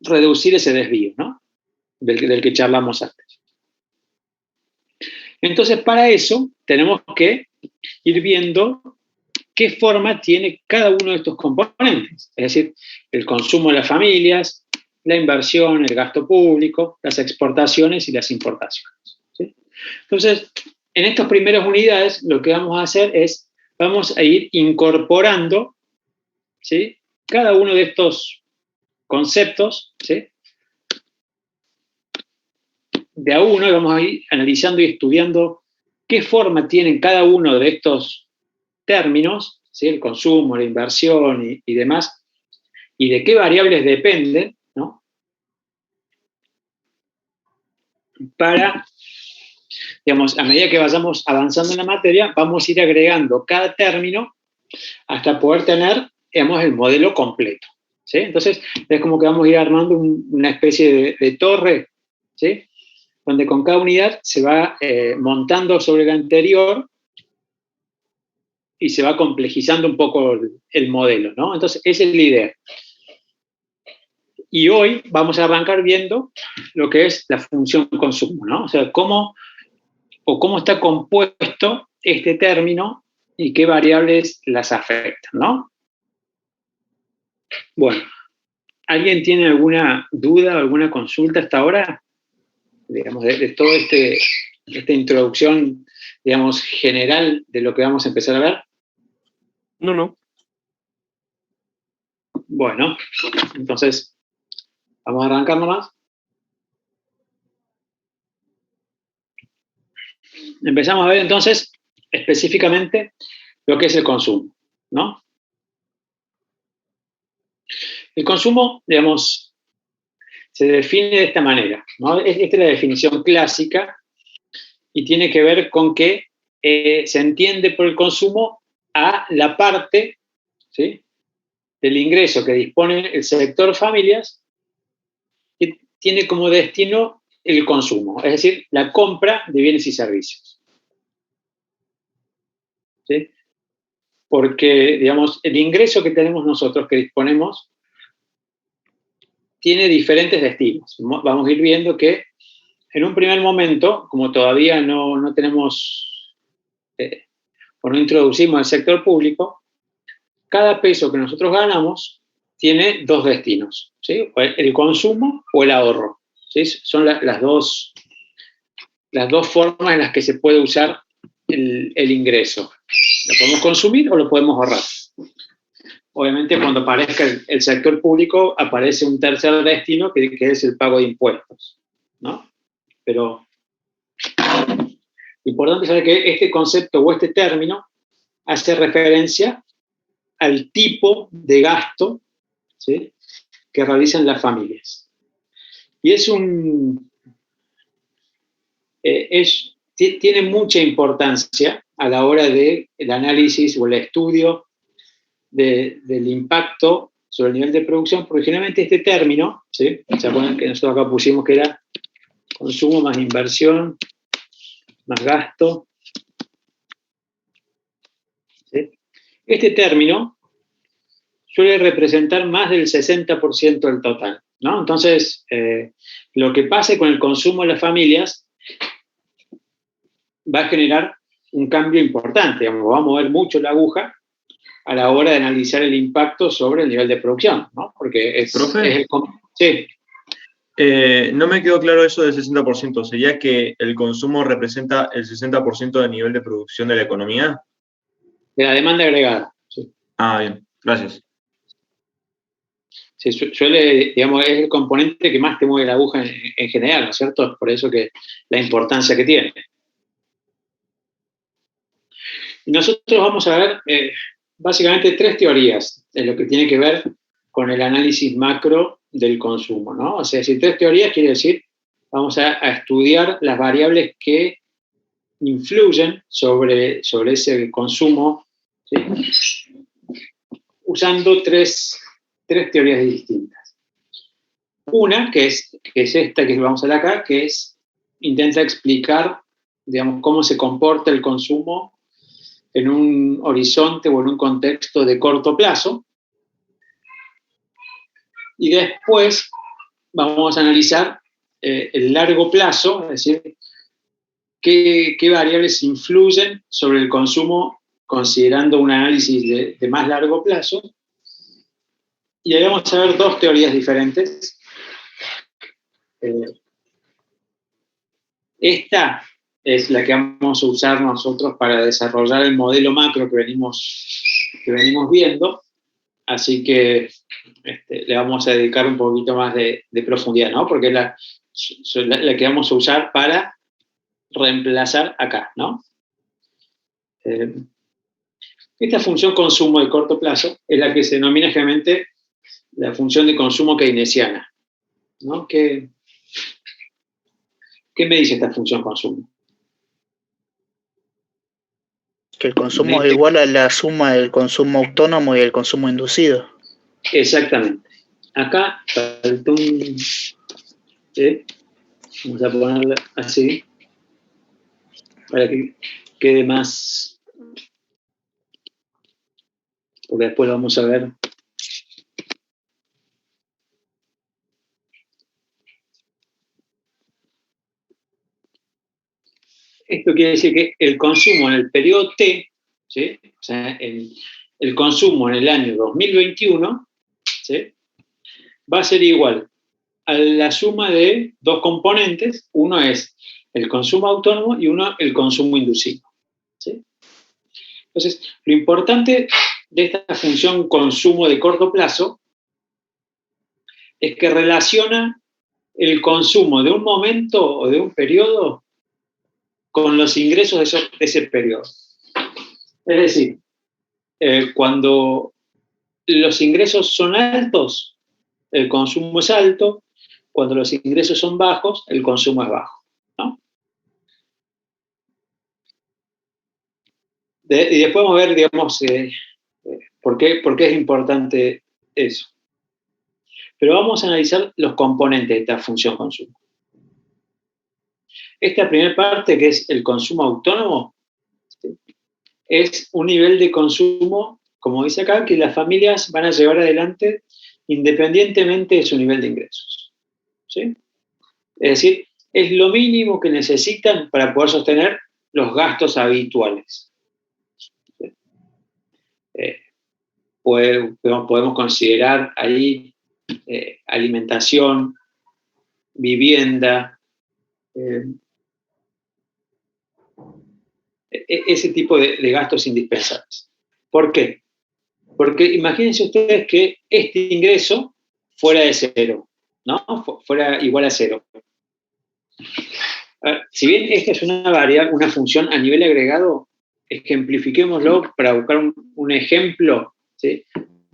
reducir ese desvío, ¿no?, del que charlamos antes. Entonces, para eso tenemos que ir viendo qué forma tiene cada uno de estos componentes, es decir, el consumo de las familias, la inversión, el gasto público, las exportaciones y las importaciones, ¿sí? Entonces, en estas primeras unidades lo que vamos a hacer es, vamos a ir incorporando, ¿sí?, cada uno de estos conceptos, ¿sí?, de a uno, y vamos a ir analizando y estudiando qué forma tienen cada uno de estos términos, ¿sí?, el consumo, la inversión y demás, y de qué variables dependen, ¿no?, para, digamos, a medida que vayamos avanzando en la materia, vamos a ir agregando cada término hasta poder tener, digamos, el modelo completo, ¿sí? Entonces, es como que vamos a ir armando una especie de torre, ¿sí?, donde con cada unidad se va montando sobre la anterior y se va complejizando un poco el modelo, ¿no? Entonces, esa es la idea. Y hoy vamos a arrancar viendo lo que es la función consumo, ¿no? O sea, cómo está compuesto este término y qué variables las afectan, ¿no? Bueno, ¿alguien tiene alguna duda o alguna consulta hasta ahora? Digamos, de toda esta introducción, digamos, general de lo que vamos a empezar a ver. No. Bueno, entonces, vamos a arrancar nomás. Empezamos a ver entonces específicamente lo que es el consumo, ¿no? El consumo, digamos, se define de esta manera, ¿no? Esta es la definición clásica y tiene que ver con que se entiende por el consumo a la parte, ¿sí?, del ingreso que dispone el sector familias, que tiene como destino el consumo, es decir, la compra de bienes y servicios. ¿Sí? Porque, digamos, el ingreso que tenemos nosotros, que disponemos, tiene diferentes destinos. Vamos a ir viendo que en un primer momento, como todavía no tenemos o no introducimos el sector público, cada peso que nosotros ganamos tiene dos destinos, ¿sí? El consumo o el ahorro, ¿sí? Son las dos formas en las que se puede usar el ingreso. Lo podemos consumir o lo podemos ahorrar. Obviamente, cuando aparezca el sector público, aparece un tercer destino que es el pago de impuestos, ¿no? Pero importante saber que este concepto o este término hace referencia al tipo de gasto, ¿sí?, que realizan las familias. Y tiene mucha importancia a la hora del análisis o el estudio del impacto sobre el nivel de producción, porque generalmente este término, ¿sí?, ¿se acuerdan que nosotros acá pusimos que era consumo más inversión, más gasto? ¿Sí? Este término suele representar más del 60% del total, ¿no? Entonces, lo que pase con el consumo de las familias va a generar un cambio importante, digamos, va a mover mucho la aguja a la hora de analizar el impacto sobre el nivel de producción, ¿no? Porque ¿Profe? Sí. No me quedó claro eso del 60%. ¿Sería que el consumo representa el 60% del nivel de producción de la economía? De la demanda agregada. Sí. Ah, bien. Gracias. Sí, suele, digamos, es el componente que más te mueve la aguja en general, ¿no es cierto? Por eso que la importancia que tiene. Y nosotros vamos a ver básicamente tres teorías en lo que tiene que ver con el análisis macro del consumo, ¿no? O sea, si tres teorías quiere decir, vamos a estudiar las variables que influyen sobre ese consumo, ¿sí?, usando tres teorías distintas. Una, que es esta que vamos a ver acá, que intenta explicar, digamos, cómo se comporta el consumo en un horizonte o en un contexto de corto plazo. Y después vamos a analizar el largo plazo, es decir, qué variables influyen sobre el consumo considerando un análisis de más largo plazo. Y ahí vamos a ver dos teorías diferentes. Esta es la que vamos a usar nosotros para desarrollar el modelo macro que venimos viendo, así que le vamos a dedicar un poquito más de profundidad, ¿no? Porque es la que vamos a usar para reemplazar acá, ¿no? Esta función consumo de corto plazo es la que se denomina generalmente la función de consumo keynesiana, ¿no? ¿Qué me dice esta función consumo? Que el consumo es igual a la suma del consumo autónomo y el consumo inducido. Exactamente. Acá faltó un... vamos a ponerlo así, para que quede más... Porque después lo vamos a ver. Esto quiere decir que el consumo en el periodo T ¿sí? O sea, el consumo en el año 2021, ¿sí?, va a ser igual a la suma de dos componentes. Uno es el consumo autónomo y uno el consumo inducido, ¿sí? Entonces, lo importante de esta función consumo de corto plazo es que relaciona el consumo de un momento o de un periodo con los ingresos de ese periodo. Es decir, cuando los ingresos son altos, el consumo es alto. Cuando los ingresos son bajos, el consumo es bajo, ¿no? Y después vamos a ver, digamos, por qué es importante eso. Pero vamos a analizar los componentes de esta función consumo. Esta primera parte, que es el consumo autónomo, ¿sí?, es un nivel de consumo, como dice acá, que las familias van a llevar adelante independientemente de su nivel de ingresos, ¿sí? Es decir, es lo mínimo que necesitan para poder sostener los gastos habituales. ¿Sí? Podemos considerar ahí alimentación, vivienda, ese tipo de gastos indispensables. ¿Por qué? Porque imagínense ustedes que este ingreso fuera de cero, ¿no? Fuera igual a cero. Si bien esta es una variable, una función a nivel agregado, ejemplifiquémoslo para buscar un ejemplo, ¿sí?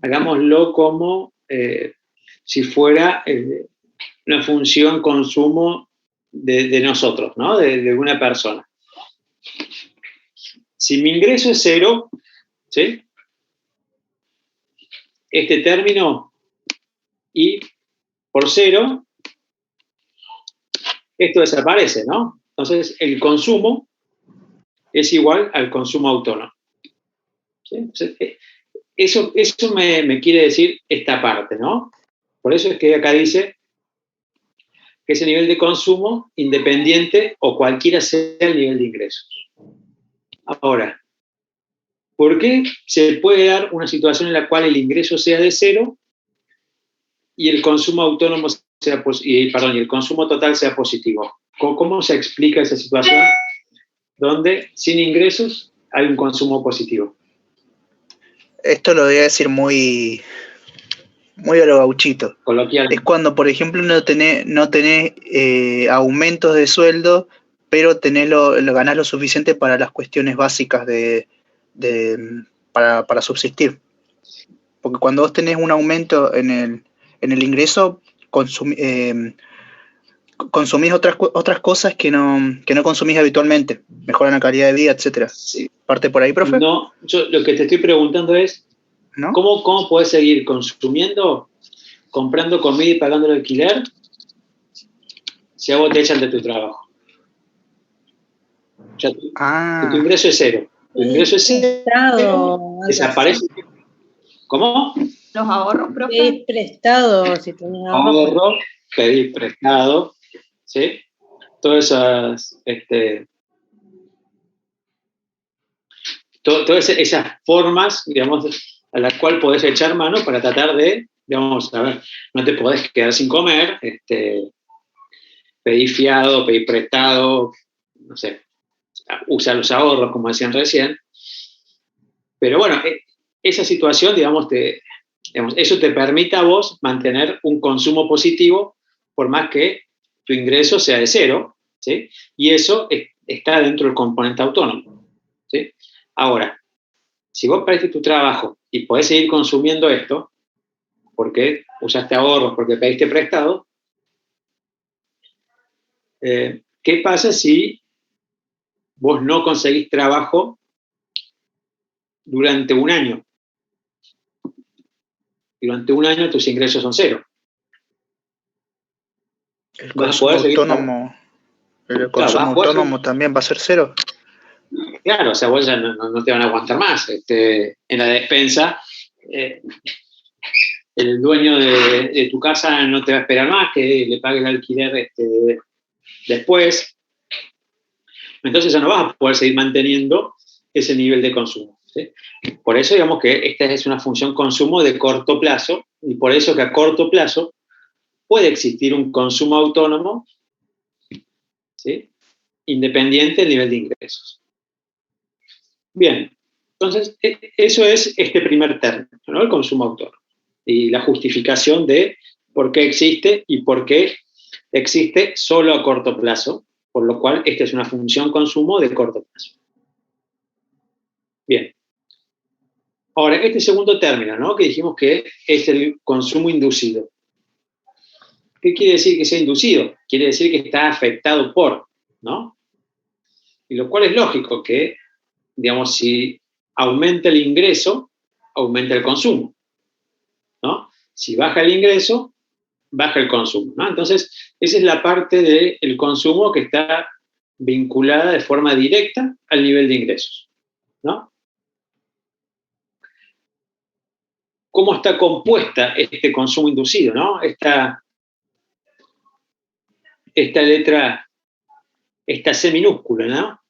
Hagámoslo como si fuera una función consumo de nosotros, ¿no? De una persona. Si mi ingreso es cero, ¿sí?, este término I por cero, esto desaparece, ¿no? Entonces, el consumo es igual al consumo autónomo, ¿sí? Entonces, eso me quiere decir esta parte, ¿no? Por eso es que acá dice que ese nivel de consumo independiente o cualquiera sea el nivel de ingresos. Ahora, ¿por qué se puede dar una situación en la cual el ingreso sea de cero y el consumo autónomo y el consumo total sea positivo? ¿Cómo se explica esa situación donde sin ingresos hay un consumo positivo? Esto lo voy a decir muy a lo gauchito. Coloquial. Es cuando, por ejemplo, no tenés aumentos de sueldo, pero ganás lo suficiente para las cuestiones básicas para subsistir. Porque cuando vos tenés un aumento en el ingreso, consumís otras cosas que no consumís habitualmente. Mejoran la calidad de vida, etcétera. Sí. ¿Parte por ahí, profe? No, yo lo que te estoy preguntando es, ¿no?, ¿cómo podés seguir consumiendo, comprando comida y pagando el alquiler si a vos te echan de tu trabajo? O sea, tu ingreso es cero. Tu ingreso es cero, desaparece. ¿Cómo? Los ahorros, profe. Pedís prestado, si tenés ahorro. Pedir prestado, ¿sí? Todas esas, todas esas formas, digamos, a las cuales podés echar mano para tratar de, digamos, a ver, no te podés quedar sin comer, pedir fiado, pedir prestado, no sé, usar los ahorros, como decían recién. Pero bueno, esa situación, digamos, eso te permite a vos mantener un consumo positivo por más que tu ingreso sea de cero, ¿sí? Y eso está dentro del componente autónomo, ¿sí? Ahora, si vos perdiste tu trabajo y podés seguir consumiendo esto, porque usaste ahorros, porque pediste prestado, ¿qué pasa si vos no conseguís trabajo durante un año? Durante un año tus ingresos son cero. El consumo autónomo también va a ser cero. Claro, o sea, vos ya no te van a aguantar más. En la despensa, el dueño de tu casa no te va a esperar más que le pague el alquiler después. Entonces ya no vas a poder seguir manteniendo ese nivel de consumo. ¿sí? Por eso digamos que esta es una función consumo de corto plazo, y por eso que a corto plazo puede existir un consumo autónomo, ¿sí? Independiente del nivel de ingresos. Bien, entonces eso es este primer término, ¿no? El consumo autónomo y la justificación de por qué existe y por qué existe solo a corto plazo, por lo cual esta es una función consumo de corto plazo. Bien. Ahora, este segundo término, ¿no? Que dijimos que es el consumo inducido. ¿Qué quiere decir que sea inducido? Quiere decir que está afectado por, ¿no? Y lo cual es lógico que, digamos, si aumenta el ingreso, aumenta el consumo, ¿no? Si baja el ingreso, baja el consumo, ¿no? Entonces, esa es la parte del consumo que está vinculada de forma directa al nivel de ingresos, ¿no? ¿Cómo está compuesta este consumo inducido, ¿no? Esta letra, esta C minúscula, ¿no?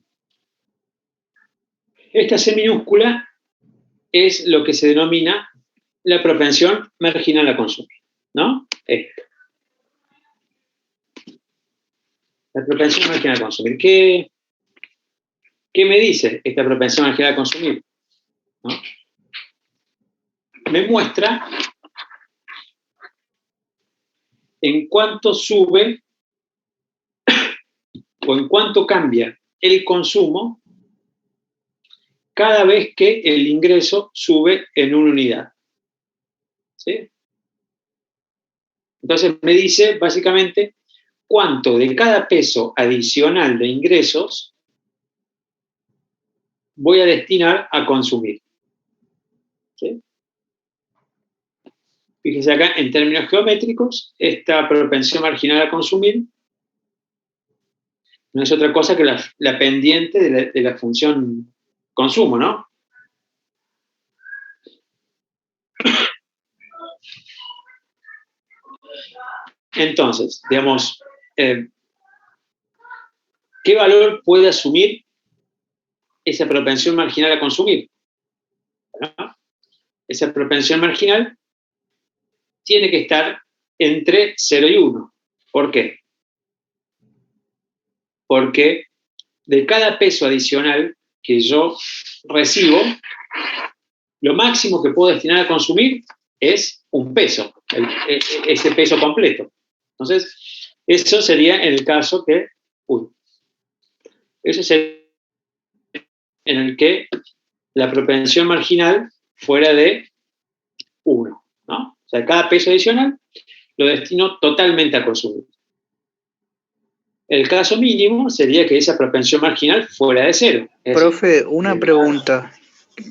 Esta C minúscula es lo que se denomina la propensión marginal a consumir, ¿no? La propensión marginal a consumir. ¿Qué me dice esta propensión marginal a consumir? ¿No? Me muestra en cuánto sube o en cuánto cambia el consumo cada vez que el ingreso sube en una unidad. ¿Sí? Entonces me dice básicamente cuánto de cada peso adicional de ingresos voy a destinar a consumir. ¿Sí? Fíjese acá, en términos geométricos, esta propensión marginal a consumir no es otra cosa que la pendiente de la función consumo, ¿no? Entonces, digamos, ¿qué valor puede asumir esa propensión marginal a consumir? ¿No? Esa propensión marginal tiene que estar entre 0 y 1. ¿Por qué? Porque de cada peso adicional que yo recibo, lo máximo que puedo destinar a consumir es un peso, ese peso completo. Entonces, eso sería en el caso que, eso sería en el que la propensión marginal fuera de 1, ¿no? O sea, cada peso adicional lo destino totalmente a consumir. El caso mínimo sería que esa propensión marginal fuera de 0. Profe, una pregunta.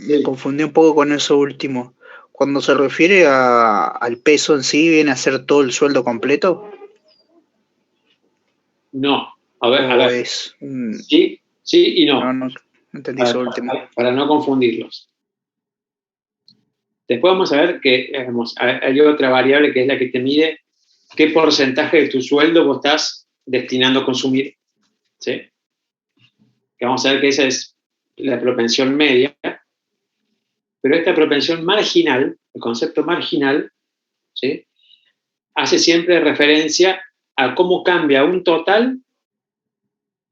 Me confundí un poco con eso último. Cuando se refiere al peso en sí, ¿viene a ser todo el sueldo completo? No. A ver. Es, sí y no. No entendí eso último. Para no confundirlos. Después vamos a ver que hay otra variable que es la que te mide qué porcentaje de tu sueldo vos estás destinando a consumir. ¿Sí? Que vamos a ver que esa es la propensión media. Pero esta propensión marginal, el concepto marginal, ¿sí? Hace siempre referencia a cómo cambia un total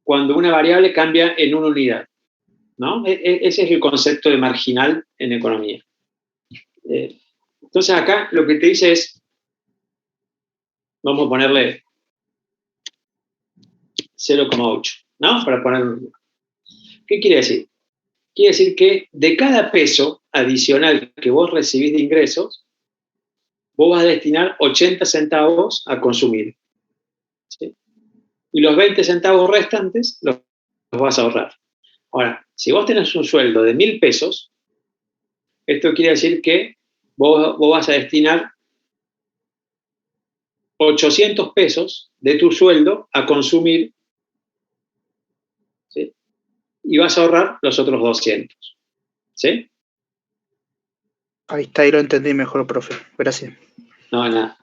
cuando una variable cambia en una unidad, ¿no? Ese es el concepto de marginal en economía. Entonces acá lo que te dice es, vamos a ponerle 0,8, ¿no? Para ponerlo. ¿Qué quiere decir? Quiere decir que de cada peso adicional que vos recibís de ingresos, vos vas a destinar 80 centavos a consumir. ¿Sí? Y los 20 centavos restantes los vas a ahorrar. Ahora, si vos tenés un sueldo de 1.000 pesos, esto quiere decir que vos vas a destinar 800 pesos de tu sueldo a consumir, ¿sí? Y vas a ahorrar los otros 200. ¿Sí? Ahí está, ahí lo entendí mejor, profe. Gracias. No, nada.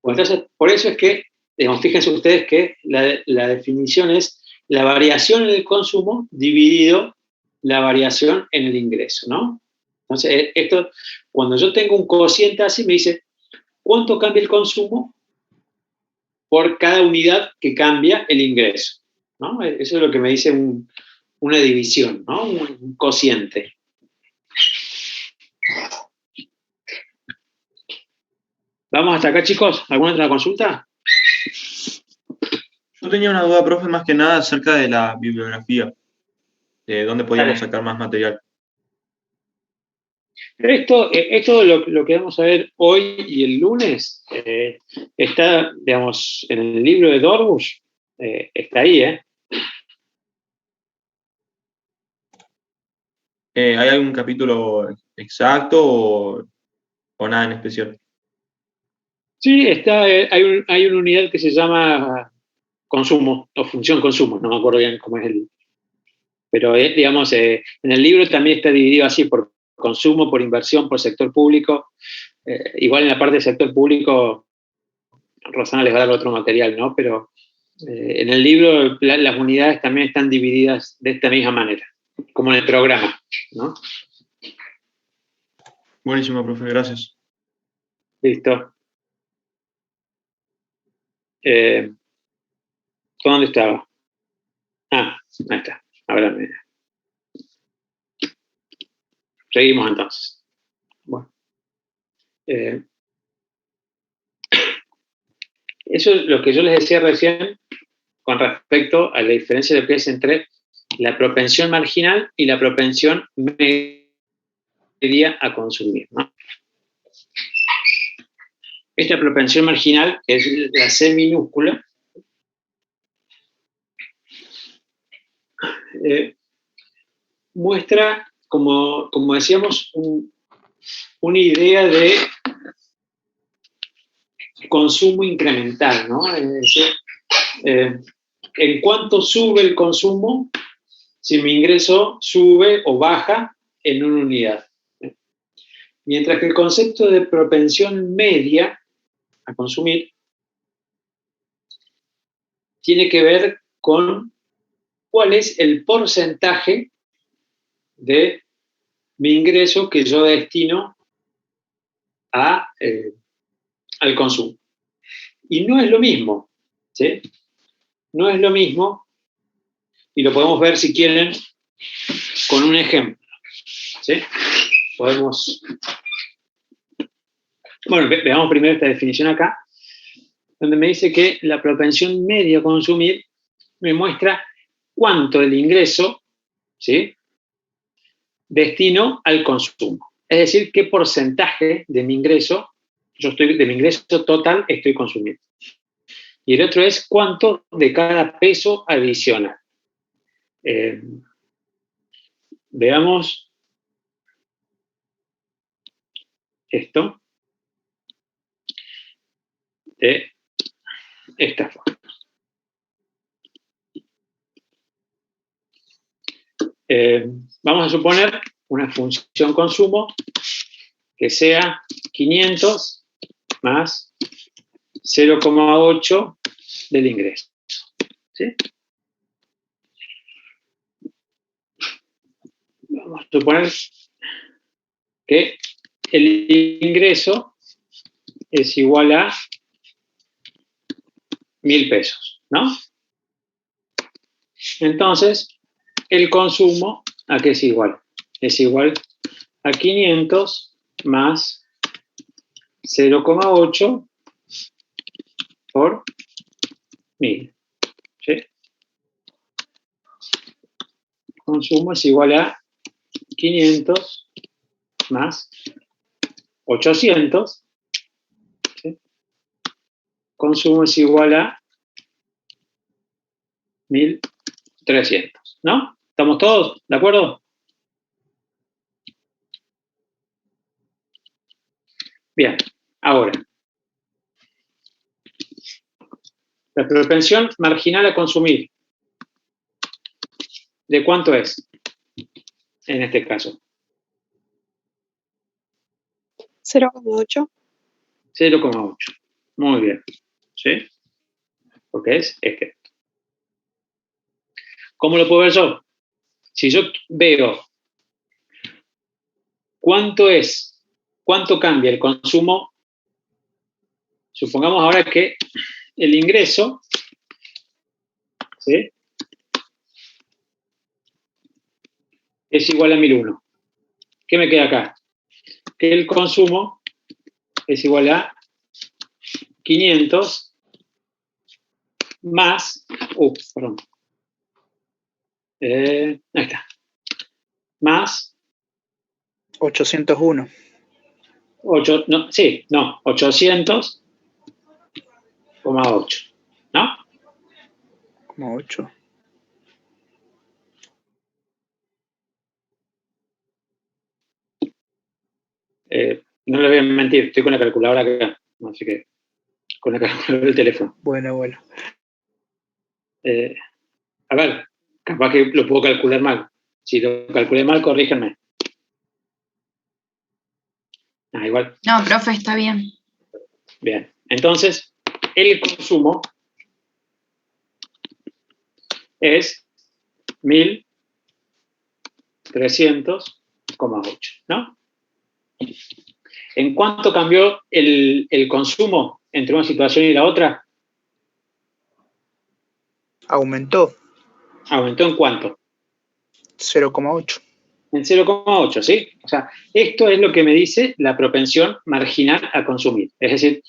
Bueno, entonces, por eso es que, digamos, fíjense ustedes que la definición es la variación en el consumo dividido la variación en el ingreso, ¿no? Entonces, esto, cuando yo tengo un cociente así, me dice, ¿cuánto cambia el consumo por cada unidad que cambia el ingreso? ¿No? Eso es lo que me dice una división, ¿no? Un cociente. ¿Vamos hasta acá, chicos? ¿Alguna otra consulta? Yo tenía una duda, profe, más que nada acerca de la bibliografía, de dónde podíamos sacar más material. Esto lo que vamos a ver hoy y el lunes está, digamos, en el libro de Dorbush, está ahí, ¿eh? ¿Hay algún capítulo exacto o nada en especial? Sí, está, hay una unidad que se llama consumo, o función consumo, no me acuerdo bien cómo es el... Pero, digamos, en el libro también está dividido así por consumo, por inversión, por sector público. Igual en la parte del sector público, Rosana les va a dar otro material, ¿no? Pero en el libro las unidades también están divididas de esta misma manera, como en el programa, ¿no? Buenísimo, profe, gracias. Listo. ¿Dónde estaba? Ah, ahí está. Ahora me... Seguimos entonces. Bueno. Eso es lo que yo les decía recién con respecto a la diferencia de lo que es entre la propensión marginal y la propensión media a consumir, ¿no? Esta propensión marginal, que es la C minúscula, muestra, como decíamos, una idea de consumo incremental, ¿no? Es decir, en cuánto sube el consumo si mi ingreso sube o baja en una unidad. Mientras que el concepto de propensión media a consumir tiene que ver con cuál es el porcentaje de mi ingreso que yo destino al consumo. Y no es lo mismo, ¿sí? No es lo mismo, y lo podemos ver si quieren con un ejemplo, ¿sí? Podemos... Bueno, veamos primero esta definición acá, donde me dice que la propensión media a consumir me muestra cuánto del ingreso, ¿sí?, destino al consumo. Es decir, qué porcentaje de mi ingreso, de mi ingreso total estoy consumiendo. Y el otro es cuánto de cada peso adicional. Veamos esto de esta forma. Vamos a suponer una función consumo que sea 500 más 0,8 del ingreso, ¿sí? Vamos a suponer que el ingreso es igual a 1.000 pesos, ¿no? Entonces, el consumo, ¿a qué es igual? Es igual a 500 más 0,8 por 1.000, ¿sí? Consumo es igual a 500 más 800, ¿sí? Consumo es igual a 1.300, ¿no? ¿Estamos todos de acuerdo? Bien, ahora, la propensión marginal a consumir, ¿de cuánto es en este caso? 0,8. 0,8. Muy bien. ¿Sí? Porque es este. ¿Cómo lo puedo ver yo? Si yo veo cuánto cambia el consumo, supongamos ahora que el ingreso, ¿sí?, es igual a 1001. ¿Qué me queda acá? Que el consumo es igual a 500 más, perdón, ahí está, más 801. 800,8, ¿no? Como 8. No les voy a mentir, estoy con la calculadora acá, así que con la calculadora del teléfono. Bueno. A ver, capaz que lo puedo calcular mal. Si lo calculé mal, corríjanme. Igual. No, profe, está bien. Bien. Entonces, el consumo es 1300,8, ¿no? ¿En cuánto cambió el consumo entre una situación y la otra? Aumentó. ¿Aumentó en cuánto? 0,8. En 0,8, ¿sí? O sea, esto es lo que me dice la propensión marginal a consumir. Es decir,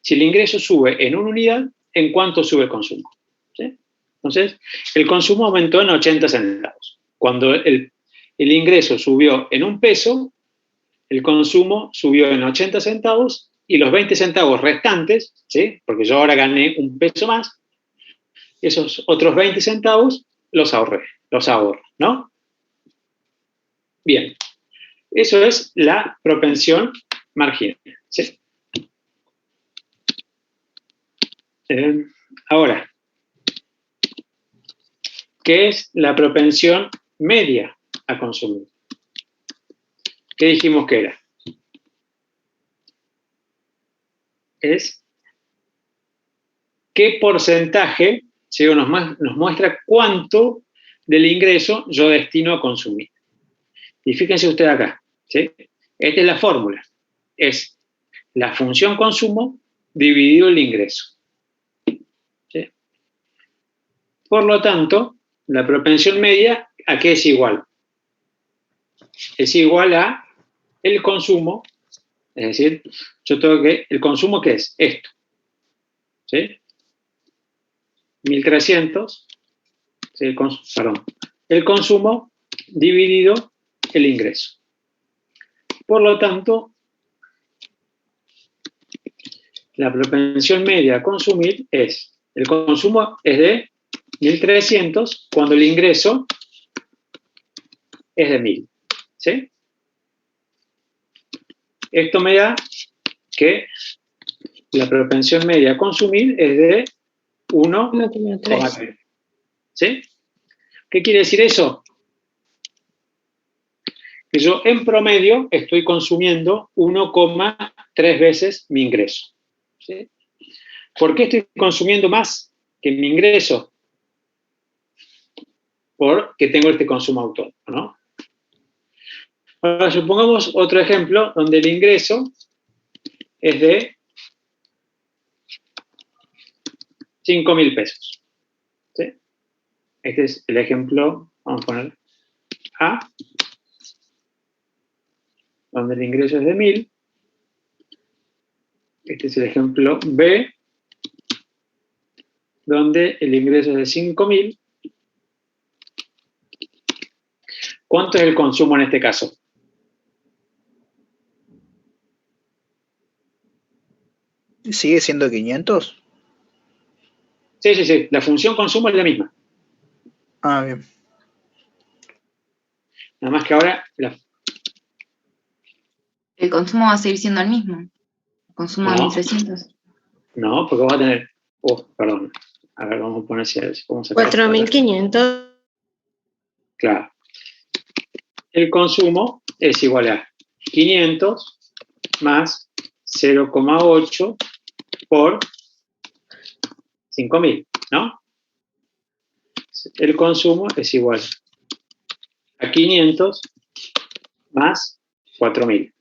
si el ingreso sube en una unidad, ¿en cuánto sube el consumo? ¿Sí? Entonces, el consumo aumentó en 80 centavos. Cuando el ingreso subió en 1 peso, el consumo subió en 80 centavos y los 20 centavos restantes, ¿sí?, porque yo ahora gané 1 peso más, esos otros 20 centavos los ahorro, ¿no? Bien, eso es la propensión marginal, ¿sí? Ahora, ¿qué es la propensión media a consumir? ¿Qué dijimos que era? Es qué porcentaje, ¿sí?, nos muestra cuánto del ingreso yo destino a consumir. Y fíjense ustedes acá, ¿sí? Esta es la fórmula. Es la función consumo dividido el ingreso, ¿sí? Por lo tanto, la propensión media, ¿a qué es igual? Es igual a el consumo, es decir, yo tengo que, ¿el consumo qué es? Esto, ¿sí? 1300, ¿sí? El consumo dividido el ingreso. Por lo tanto, la propensión media a consumir es, el consumo es de 1300 cuando el ingreso es de 1000, ¿sí? Esto me da que la propensión media a consumir es de 1,3, ¿sí? ¿Qué quiere decir eso? Que yo en promedio estoy consumiendo 1,3 veces mi ingreso, ¿sí? ¿Por qué estoy consumiendo más que mi ingreso? Porque tengo este consumo autónomo, ¿no? Ahora supongamos otro ejemplo donde el ingreso es de 5.000 pesos, ¿sí? Este es el ejemplo, vamos a poner A, donde el ingreso es de 1.000. Este es el ejemplo B, donde el ingreso es de 5.000. ¿Cuánto es el consumo en este caso? ¿Sigue siendo 500? Sí. La función consumo es la misma. Ah, bien. Nada más que ahora El consumo va a seguir siendo el mismo. El consumo de No. 1300. No, porque vas a tener... perdón. A ver, vamos a poner si vamos a sacar 4.500. Claro. El consumo es igual a 500 más 0,8 por 5.000, ¿no? el consumo es igual a 500 más 4.000.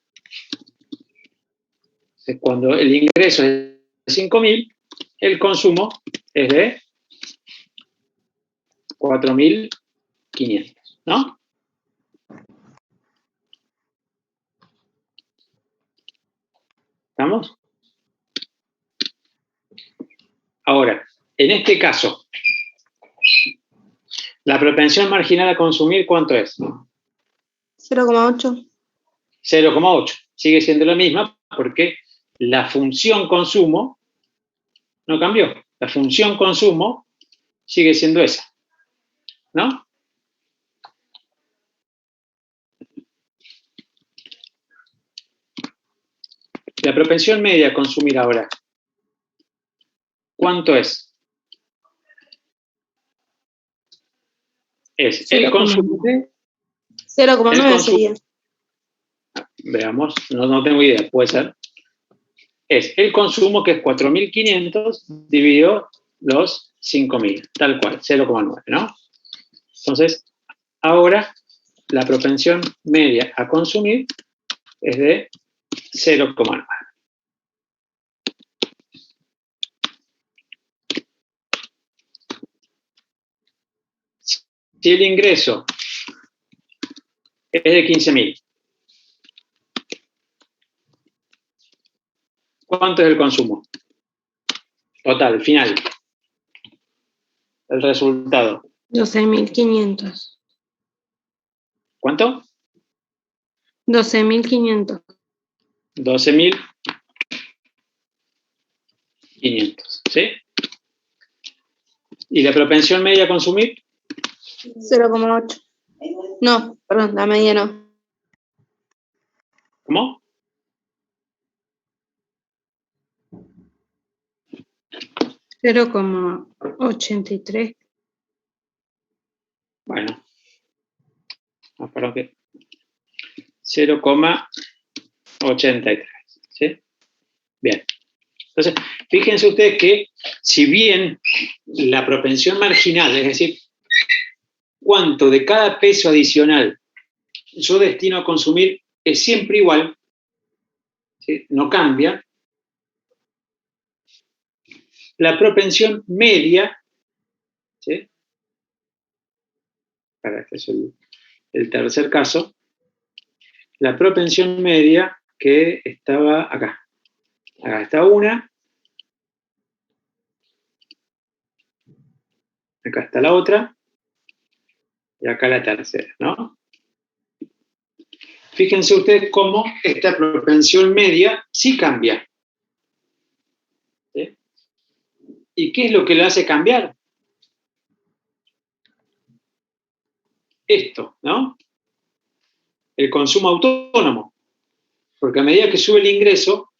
Cuando el ingreso es de 5.000, el consumo es de 4.500, ¿no? ¿Estamos? Ahora, en este caso, la propensión marginal a consumir, ¿cuánto es? 0,8. 0,8. Sigue siendo la misma porque la función consumo no cambió. La función consumo sigue siendo esa, ¿no? La propensión media a consumir ahora, ¿cuánto es? Es el consumo. 0,9 sería. Veamos, no tengo idea, puede ser. Es el consumo, que es 4.500 dividido los 5.000, tal cual, 0,9, ¿no? Entonces, ahora la propensión media a consumir es de 0,9. Si el ingreso es de 15.000, ¿cuánto es el consumo? Total, final. El resultado. 12.500. ¿Cuánto? 12.500. 12.500, ¿sí? ¿Y la propensión media a consumir? 0,8. No, perdón, la media no. ¿Cómo? $0,83. Bueno. Perdón, que 0,83, ¿sí? Bien. Entonces, fíjense ustedes que si bien la propensión marginal, es decir, cuánto de cada peso adicional yo destino a consumir, es siempre igual, ¿sí? No cambia, la propensión media, ¿sí? Este es el tercer caso, la propensión media que estaba acá. Acá está una, acá está la otra, y acá la tercera, ¿no? Fíjense ustedes cómo esta propensión media sí cambia. ¿Sí? ¿Y qué es lo que la hace cambiar? Esto, ¿no? El consumo autónomo. Porque a medida que sube el ingreso,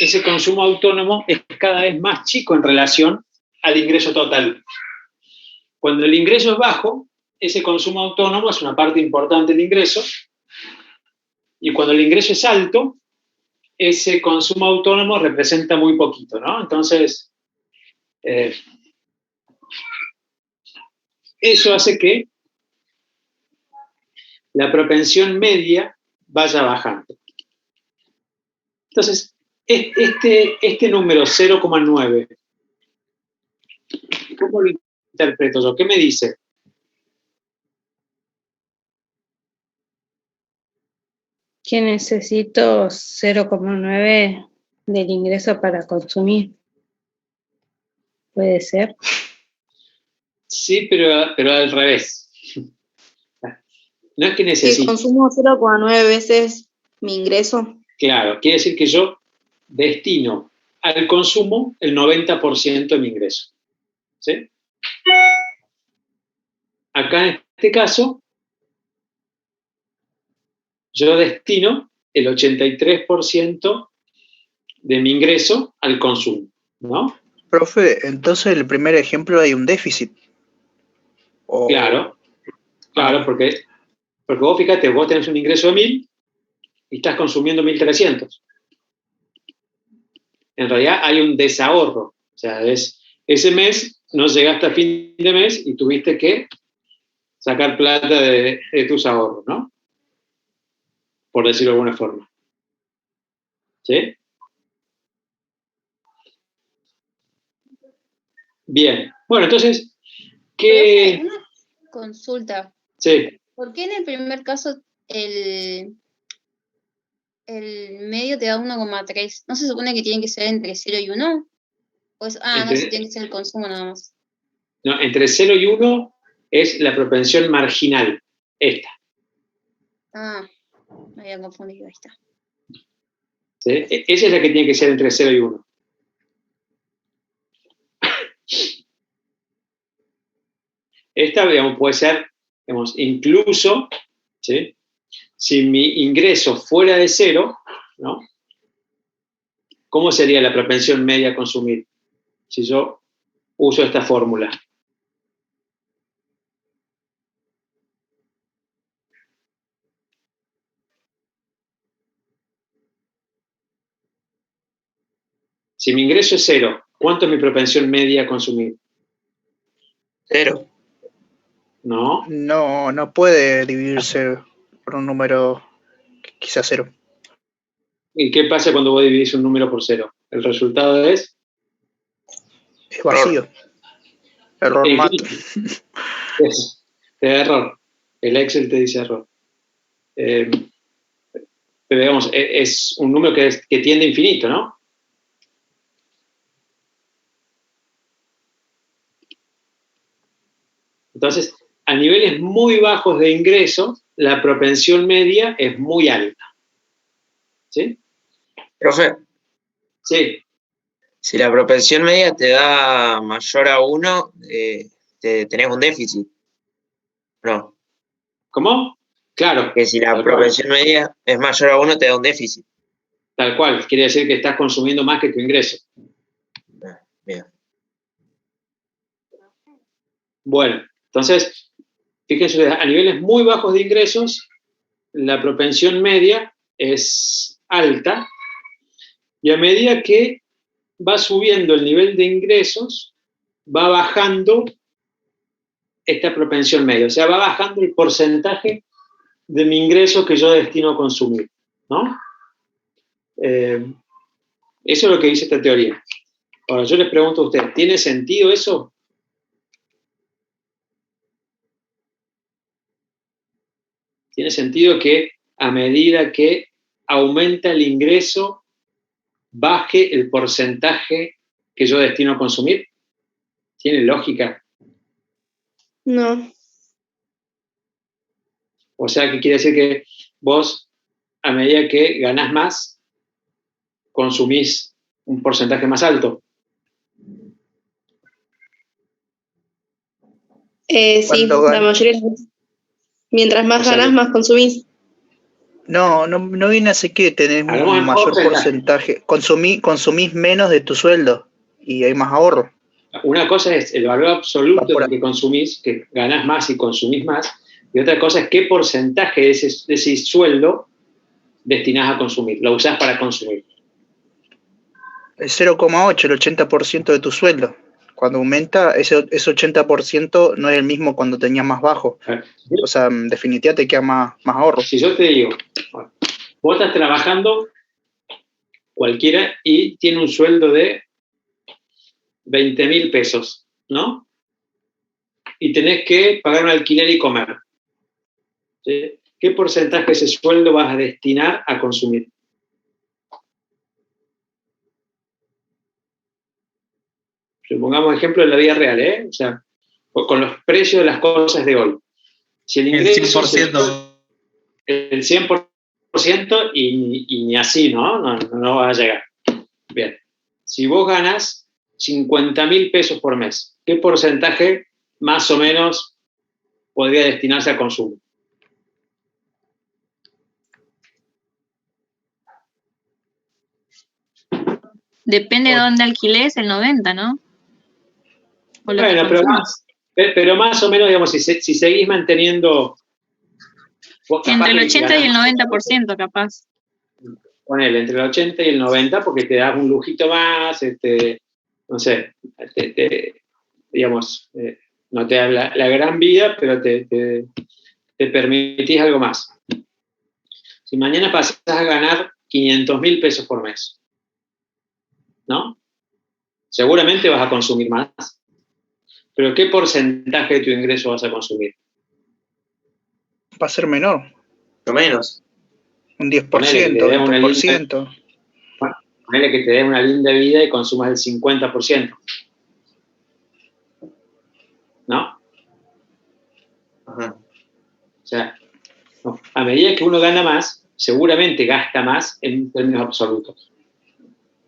ese consumo autónomo es cada vez más chico en relación al ingreso total. Cuando el ingreso es bajo, ese consumo autónomo es una parte importante del ingreso, y cuando el ingreso es alto, ese consumo autónomo representa muy poquito, ¿no? Entonces, eso hace que la propensión media vaya bajando. Entonces, este número 0,9, ¿cómo lo interpreto yo? ¿Qué me dice? Que necesito 0,9 del ingreso para consumir. ¿Puede ser? Sí, pero al revés. No es que Sí, necesite. consumo 0,9 veces mi ingreso. Claro, quiere decir que yo destino al consumo el 90% de mi ingreso. ¿Sí? Acá en este caso, yo destino el 83% de mi ingreso al consumo, ¿no? Profe, entonces en el primer ejemplo hay un déficit. Claro, porque vos fíjate, vos tenés un ingreso de 1.000 y estás consumiendo 1.300. En realidad hay un desahorro, o sea, ese mes no llegaste a fin de mes y tuviste que sacar plata de tus ahorros, ¿no? Por decirlo de alguna forma. ¿Sí? Bien. Bueno, entonces, ¿qué? Profe, una consulta. Sí. ¿Por qué en el primer caso el medio te da 1,3? ¿No se supone que tiene que ser entre 0 y 1? Pues, no, se tiene que ser el consumo nada más. No, entre 0 y 1 es la propensión marginal, esta. Me había confundido, ahí está. ¿Sí? Esa es la que tiene que ser entre 0 y 1. Esta, digamos, puede ser, digamos, incluso, ¿sí? Si mi ingreso fuera de 0, ¿no? ¿Cómo sería la propensión media a consumir? Si yo uso esta fórmula. Si mi ingreso es 0, ¿cuánto es mi propensión media a consumir? 0. No. No puede dividirse por un número quizás 0. ¿Y qué pasa cuando vos dividís un número por 0? El resultado es vacío. Error mat. Es error. El Excel te dice error. Pero digamos, es un número que tiende a infinito, ¿no? Entonces, a niveles muy bajos de ingresos, la propensión media es muy alta. ¿Sí? Profe. Sí. Si la propensión media te da mayor a 1, tenés un déficit. ¿No? ¿Cómo? Claro. Que si la propensión media es mayor a 1, te da un déficit. Tal cual. Quiere decir que estás consumiendo más que tu ingreso. Bien. Bueno, entonces, fíjense, a niveles muy bajos de ingresos, la propensión media es alta, y a medida que va subiendo el nivel de ingresos, va bajando esta propensión media, o sea, va bajando el porcentaje de mi ingreso que yo destino a consumir, ¿no? Eso es lo que dice esta teoría. Ahora, yo les pregunto a ustedes, ¿tiene sentido eso? ¿Tiene sentido que a medida que aumenta el ingreso, baje el porcentaje que yo destino a consumir? ¿Tiene lógica? No. O sea, ¿qué quiere decir? Que vos, a medida que ganás más, consumís un porcentaje más alto. Sí, la mayoría de las veces. Mientras más ganás, más consumís. No viene así que tenés un mayor porcentaje. Consumís menos de tu sueldo y hay más ahorro. Una cosa es el valor absoluto de lo que consumís, que ganás más y consumís más, y otra cosa es qué porcentaje de ese sueldo destinás a consumir, lo usás para consumir. El 0,8, el 80% de tu sueldo. Cuando aumenta, ese 80% no es el mismo cuando tenías más bajo. O sea, en definitiva te queda más ahorro. Si yo te digo, vos estás trabajando cualquiera y tiene un sueldo de 20.000 pesos, ¿no? Y tenés que pagar un alquiler y comer. ¿Sí? ¿Qué porcentaje de ese sueldo vas a destinar a consumir? Pongamos ejemplo en la vida real, ¿eh? O sea, con los precios de las cosas de hoy. Si el ingreso el 100%. El 100% y ni así, ¿no? No vas a llegar. Bien. Si vos ganas 50.000 pesos por mes, ¿qué porcentaje más o menos podría destinarse a consumo? Depende de dónde alquiles, el 90, ¿no? Bueno, pero más o menos, digamos, si seguís manteniendo... Entre el 80 y el 90%, capaz. Ponele, entre el 80 y el 90, porque te das un lujito más, no sé, digamos, no te da la gran vida, pero te permitís algo más. Si mañana pasás a ganar 500.000 pesos por mes, ¿no? Seguramente vas a consumir más. Pero ¿qué porcentaje de tu ingreso vas a consumir? Va a ser menor. Lo menos. Un 10%, 20%. Ponele que te dé una linda vida y consumas el 50%. ¿No? Ajá. O sea, a medida que uno gana más, seguramente gasta más en términos absolutos.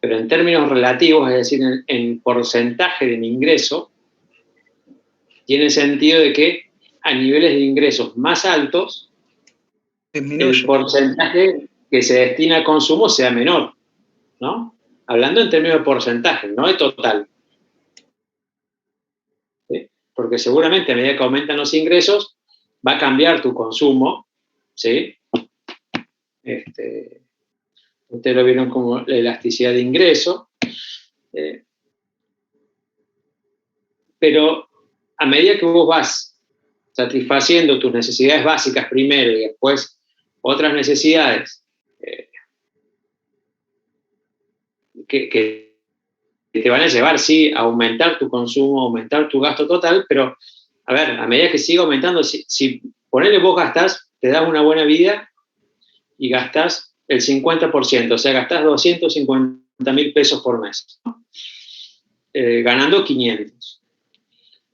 Pero en términos relativos, es decir, en porcentaje de mi ingreso, tiene sentido de que a niveles de ingresos más altos, disminuye. El porcentaje que se destina al consumo sea menor, ¿no? Hablando en términos de porcentaje, no de total. ¿Sí? Porque seguramente a medida que aumentan los ingresos, va a cambiar tu consumo, ¿sí? Ustedes lo vieron como la elasticidad de ingreso. Pero a medida que vos vas satisfaciendo tus necesidades básicas primero y después otras necesidades que te van a llevar, sí, a aumentar tu consumo, aumentar tu gasto total, pero, a ver, a medida que siga aumentando, si ponele vos gastás, te das una buena vida y gastás el 50%, o sea, gastás 250.000 pesos por mes, ¿no? Ganando 500.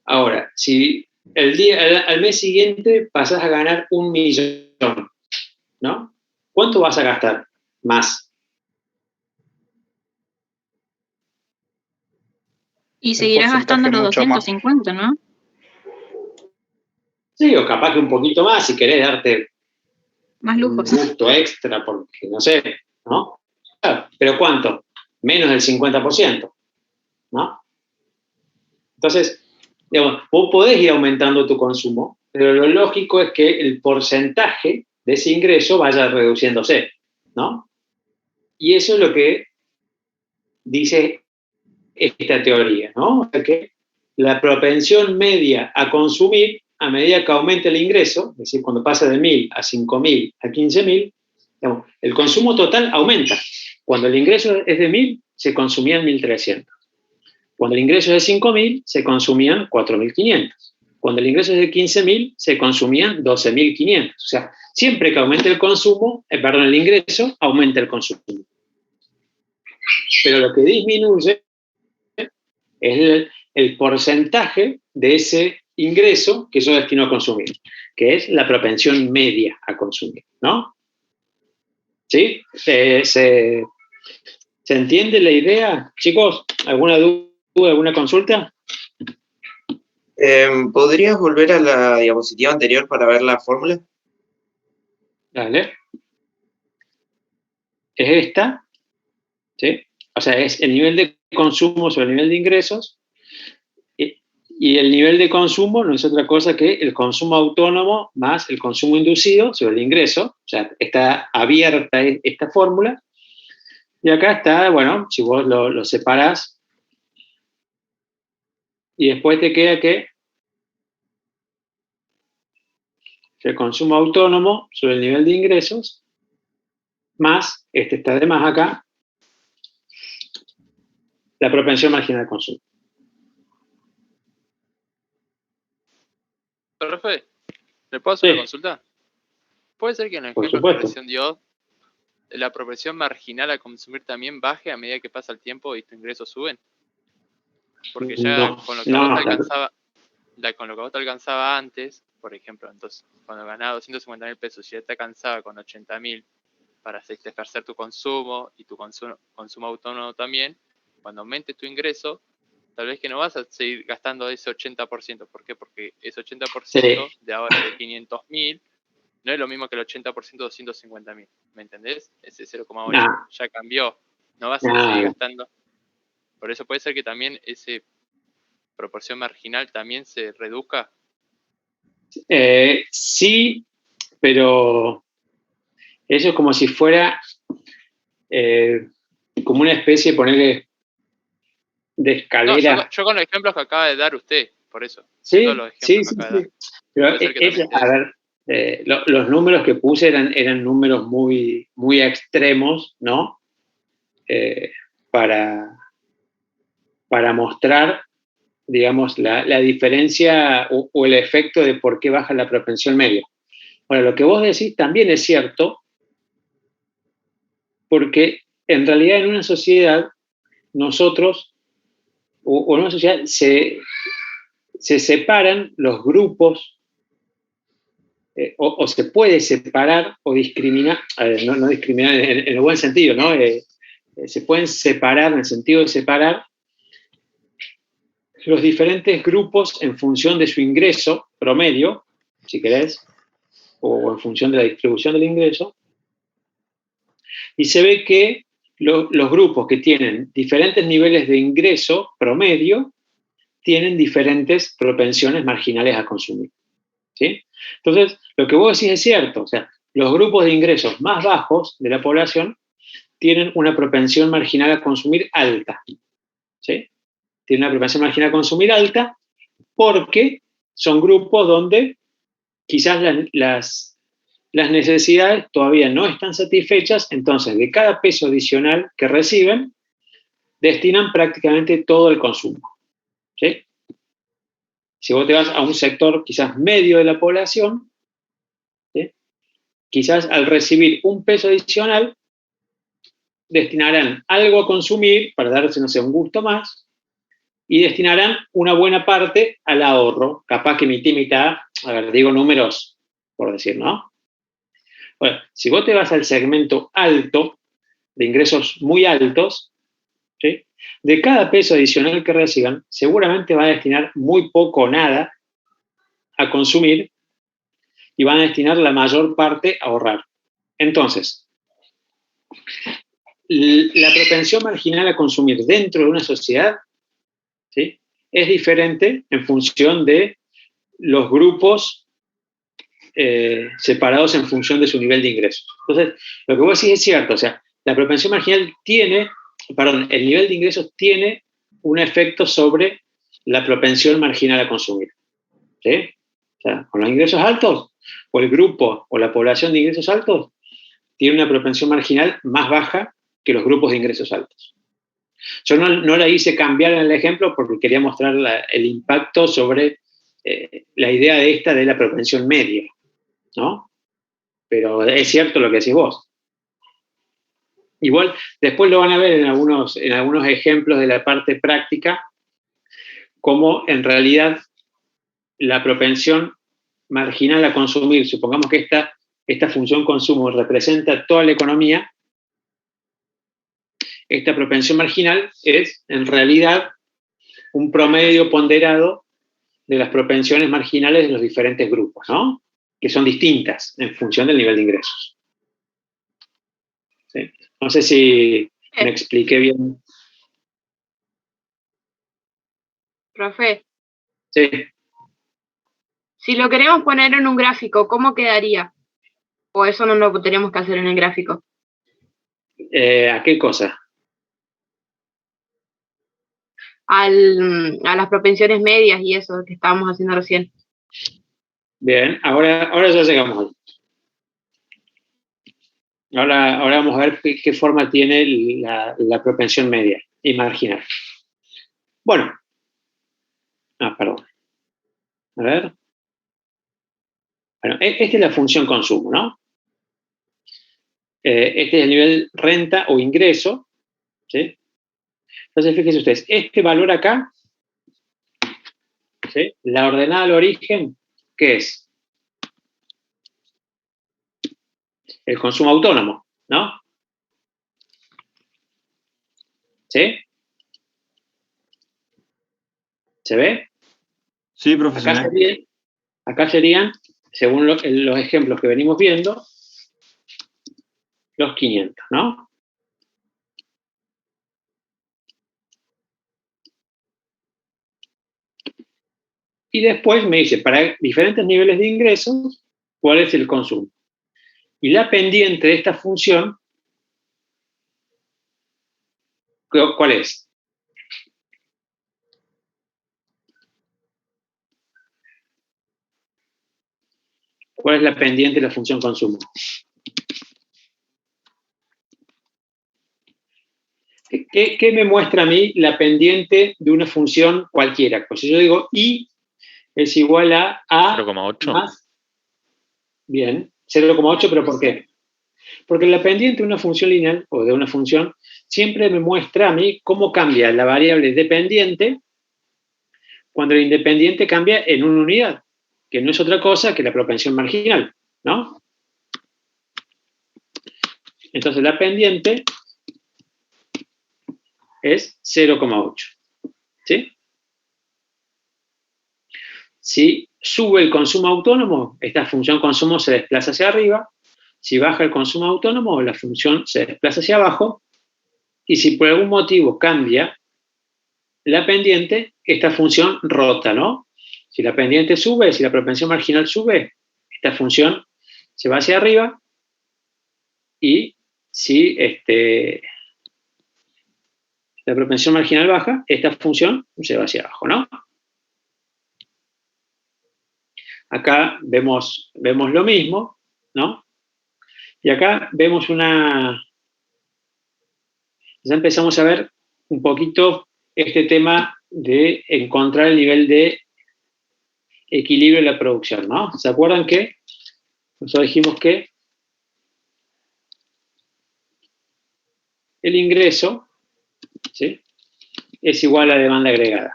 Ahora, si al mes siguiente pasás a ganar 1 millón, ¿no? ¿Cuánto vas a gastar más? Y seguirás gastando los 250, ¿no? Sí, o capaz que un poquito más si querés darte más lujos. Un gusto extra, porque no sé, ¿no? Claro, pero ¿cuánto? Menos del 50%, ¿no? Entonces, digamos, vos podés ir aumentando tu consumo, pero lo lógico es que el porcentaje de ese ingreso vaya reduciéndose, ¿no? Y eso es lo que dice esta teoría, ¿no? O sea que la propensión media a consumir, a medida que aumente el ingreso, es decir, cuando pasa de 1.000 a 5.000 a 15.000, digamos, el consumo total aumenta. Cuando el ingreso es de 1.000, se consumían 1.300. Cuando el ingreso es de 5.000, se consumían 4.500. Cuando el ingreso es de 15.000, se consumían 12.500. O sea, siempre que aumente el consumo, el ingreso, aumenta el consumo. Pero lo que disminuye es el porcentaje de ese ingreso que yo destino a consumir, que es la propensión media a consumir, ¿no? ¿Sí? ¿Se entiende la idea? Chicos, ¿alguna duda, alguna consulta? ¿Podrías volver a la diapositiva anterior para ver la fórmula? Dale. Es esta, ¿sí? O sea, es el nivel de consumo sobre el nivel de ingresos, y el nivel de consumo no es otra cosa que el consumo autónomo más el consumo inducido sobre el ingreso. O sea, está abierta esta fórmula. Y acá está, bueno, si vos lo separás, y después te queda que el consumo autónomo sobre el nivel de ingresos, más, está de más acá, la propensión marginal de consumo. Profe, ¿le puedo hacer una consulta? ¿Puede ser que en el ejemplo que recién dio, la propensión marginal a consumir también baje a medida que pasa el tiempo y tus ingresos suben? Porque ya con lo que vos te alcanzaba antes, por ejemplo, entonces cuando ganaba 250.000 pesos y ya te alcanzaba con 80.000 para satisfacer tu consumo y tu consumo autónomo también, cuando aumentes tu ingreso, tal vez que no vas a seguir gastando ese 80%. ¿Por qué? Porque ese 80% de ahora de 500.000 no es lo mismo que el 80% de 250.000. ¿Me entendés? Ese 0,8 ya cambió. No vas a seguir gastando. Por eso puede ser que también esa proporción marginal también se reduzca. Sí, pero eso es como si fuera como una especie, ponerle escalera. No, yo con los ejemplos que acaba de dar usted, por eso. Sí, Todos los sí, ejemplos sí, que acaba de sí. Pero a ver, los números que puse eran números muy, muy extremos, ¿no? Para mostrar, digamos, la diferencia o el efecto de por qué baja la propensión media. Bueno, lo que vos decís también es cierto, porque en realidad en una sociedad, nosotros, o en una sociedad, se separan los grupos, o se puede separar o discriminar, no discriminar en el buen sentido, ¿no? Se pueden separar, en el sentido de separar, los diferentes grupos en función de su ingreso promedio, si querés, o en función de la distribución del ingreso, y se ve que los grupos que tienen diferentes niveles de ingreso promedio tienen diferentes propensiones marginales a consumir. ¿Sí? Entonces, lo que vos decís es cierto, o sea, los grupos de ingresos más bajos de la población tienen una propensión marginal a consumir alta. ¿Sí? Tienen una propensión marginal a consumir alta porque son grupos donde quizás las necesidades todavía no están satisfechas, entonces de cada peso adicional que reciben, destinan prácticamente todo el consumo. ¿Sí? Si vos te vas a un sector quizás medio de la población, ¿sí? Quizás al recibir un peso adicional, destinarán algo a consumir para darse, no sé, un gusto más, y destinarán una buena parte al ahorro, capaz que mitad, a ver, digo números, por decir, ¿no? Bueno, si vos te vas al segmento alto, de ingresos muy altos, ¿sí? De cada peso adicional que reciban, seguramente van a destinar muy poco o nada a consumir y van a destinar la mayor parte a ahorrar. Entonces, la propensión marginal a consumir dentro de una sociedad, ¿sí? Es diferente en función de los grupos separados en función de su nivel de ingresos. Entonces, lo que vos decís es cierto, o sea, la propensión marginal el nivel de ingresos tiene un efecto sobre la propensión marginal a consumir. ¿Sí? O sea, con los ingresos altos, o el grupo o la población de ingresos altos, tiene una propensión marginal más baja que los grupos de ingresos altos. Yo no la hice cambiar en el ejemplo porque quería mostrar el impacto sobre la idea de la propensión media, ¿no? Pero es cierto lo que decís vos. Igual, después lo van a ver en algunos ejemplos de la parte práctica, cómo en realidad la propensión marginal a consumir, supongamos que esta función consumo representa toda la economía, esta propensión marginal es en realidad un promedio ponderado de las propensiones marginales de los diferentes grupos, ¿no? Que son distintas en función del nivel de ingresos. ¿Sí? No sé si me expliqué bien. Profe. Sí. Si lo queremos poner en un gráfico, ¿cómo quedaría? ¿O eso no lo tenemos que hacer en el gráfico? ¿A qué cosa? A las propensiones medias y eso que estábamos haciendo recién. Bien, ahora ya llegamos ahí. Ahora vamos a ver qué forma tiene la propensión media y marginal. Bueno. Perdón. A ver. Bueno, esta es la función consumo, ¿no? Este es el nivel renta o ingreso, ¿sí? Entonces, fíjense ustedes, este valor acá, ¿sí? La ordenada al origen, ¿qué es? El consumo autónomo, ¿no? ¿Sí? ¿Se ve? Sí, profesor. Acá serían, según los ejemplos que venimos viendo, los 500, ¿no? Y después me dice, para diferentes niveles de ingresos, ¿cuál es el consumo? Y la pendiente de esta función, ¿cuál es? ¿Cuál es la pendiente de la función consumo? ¿Qué me muestra a mí la pendiente de una función cualquiera? Pues si yo digo y es igual a 0,8. Más. Bien, 0,8, ¿pero por qué? Porque la pendiente de una función lineal o de una función siempre me muestra a mí cómo cambia la variable dependiente cuando la independiente cambia en una unidad, que no es otra cosa que la propensión marginal, ¿no? Entonces la pendiente es 0,8, ¿sí? Si sube el consumo autónomo, esta función consumo se desplaza hacia arriba. Si baja el consumo autónomo, la función se desplaza hacia abajo. Y si por algún motivo cambia la pendiente, esta función rota, ¿no? Si la pendiente sube, si la propensión marginal sube, esta función se va hacia arriba. Y si la propensión marginal baja, esta función se va hacia abajo, ¿no? Acá vemos lo mismo, ¿no? Y acá vemos ya empezamos a ver un poquito este tema de encontrar el nivel de equilibrio de la producción, ¿no? ¿Se acuerdan que nosotros dijimos que el ingreso, ¿sí?, es igual a la demanda agregada?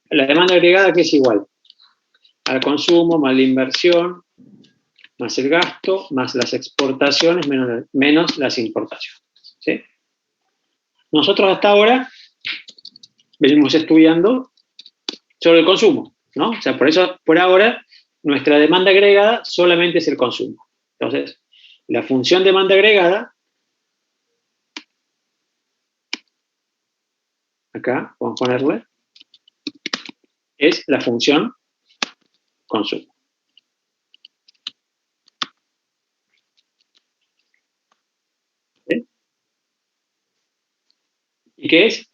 La demanda agregada, ¿qué es igual? Al consumo, más la inversión, más el gasto, más las exportaciones, menos las importaciones, ¿sí? Nosotros hasta ahora venimos estudiando sobre el consumo, ¿no? O sea, por eso, por ahora, nuestra demanda agregada solamente es el consumo. Entonces, la función demanda agregada, acá, vamos a ponerle, es la función consumo. ¿Sí? ¿Y qué es?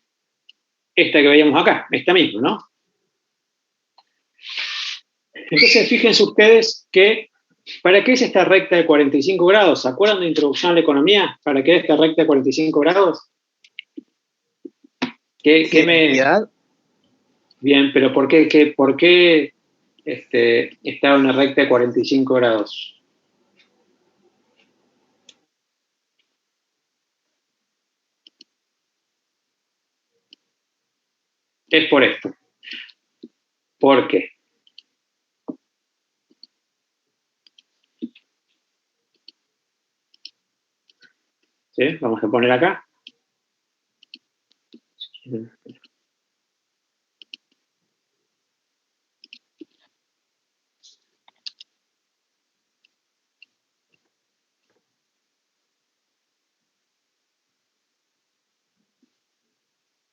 Esta que veíamos acá, esta misma, ¿no? Entonces, fíjense ustedes que, ¿para qué es esta recta de 45 grados? ¿Se acuerdan de Introducción a la Economía? ¿Para qué es esta recta de 45 grados? ¿Qué me...? Bien, pero ¿por qué está una recta de 45 grados? Es por esto. ¿Por qué? ¿Sí? Vamos a poner acá.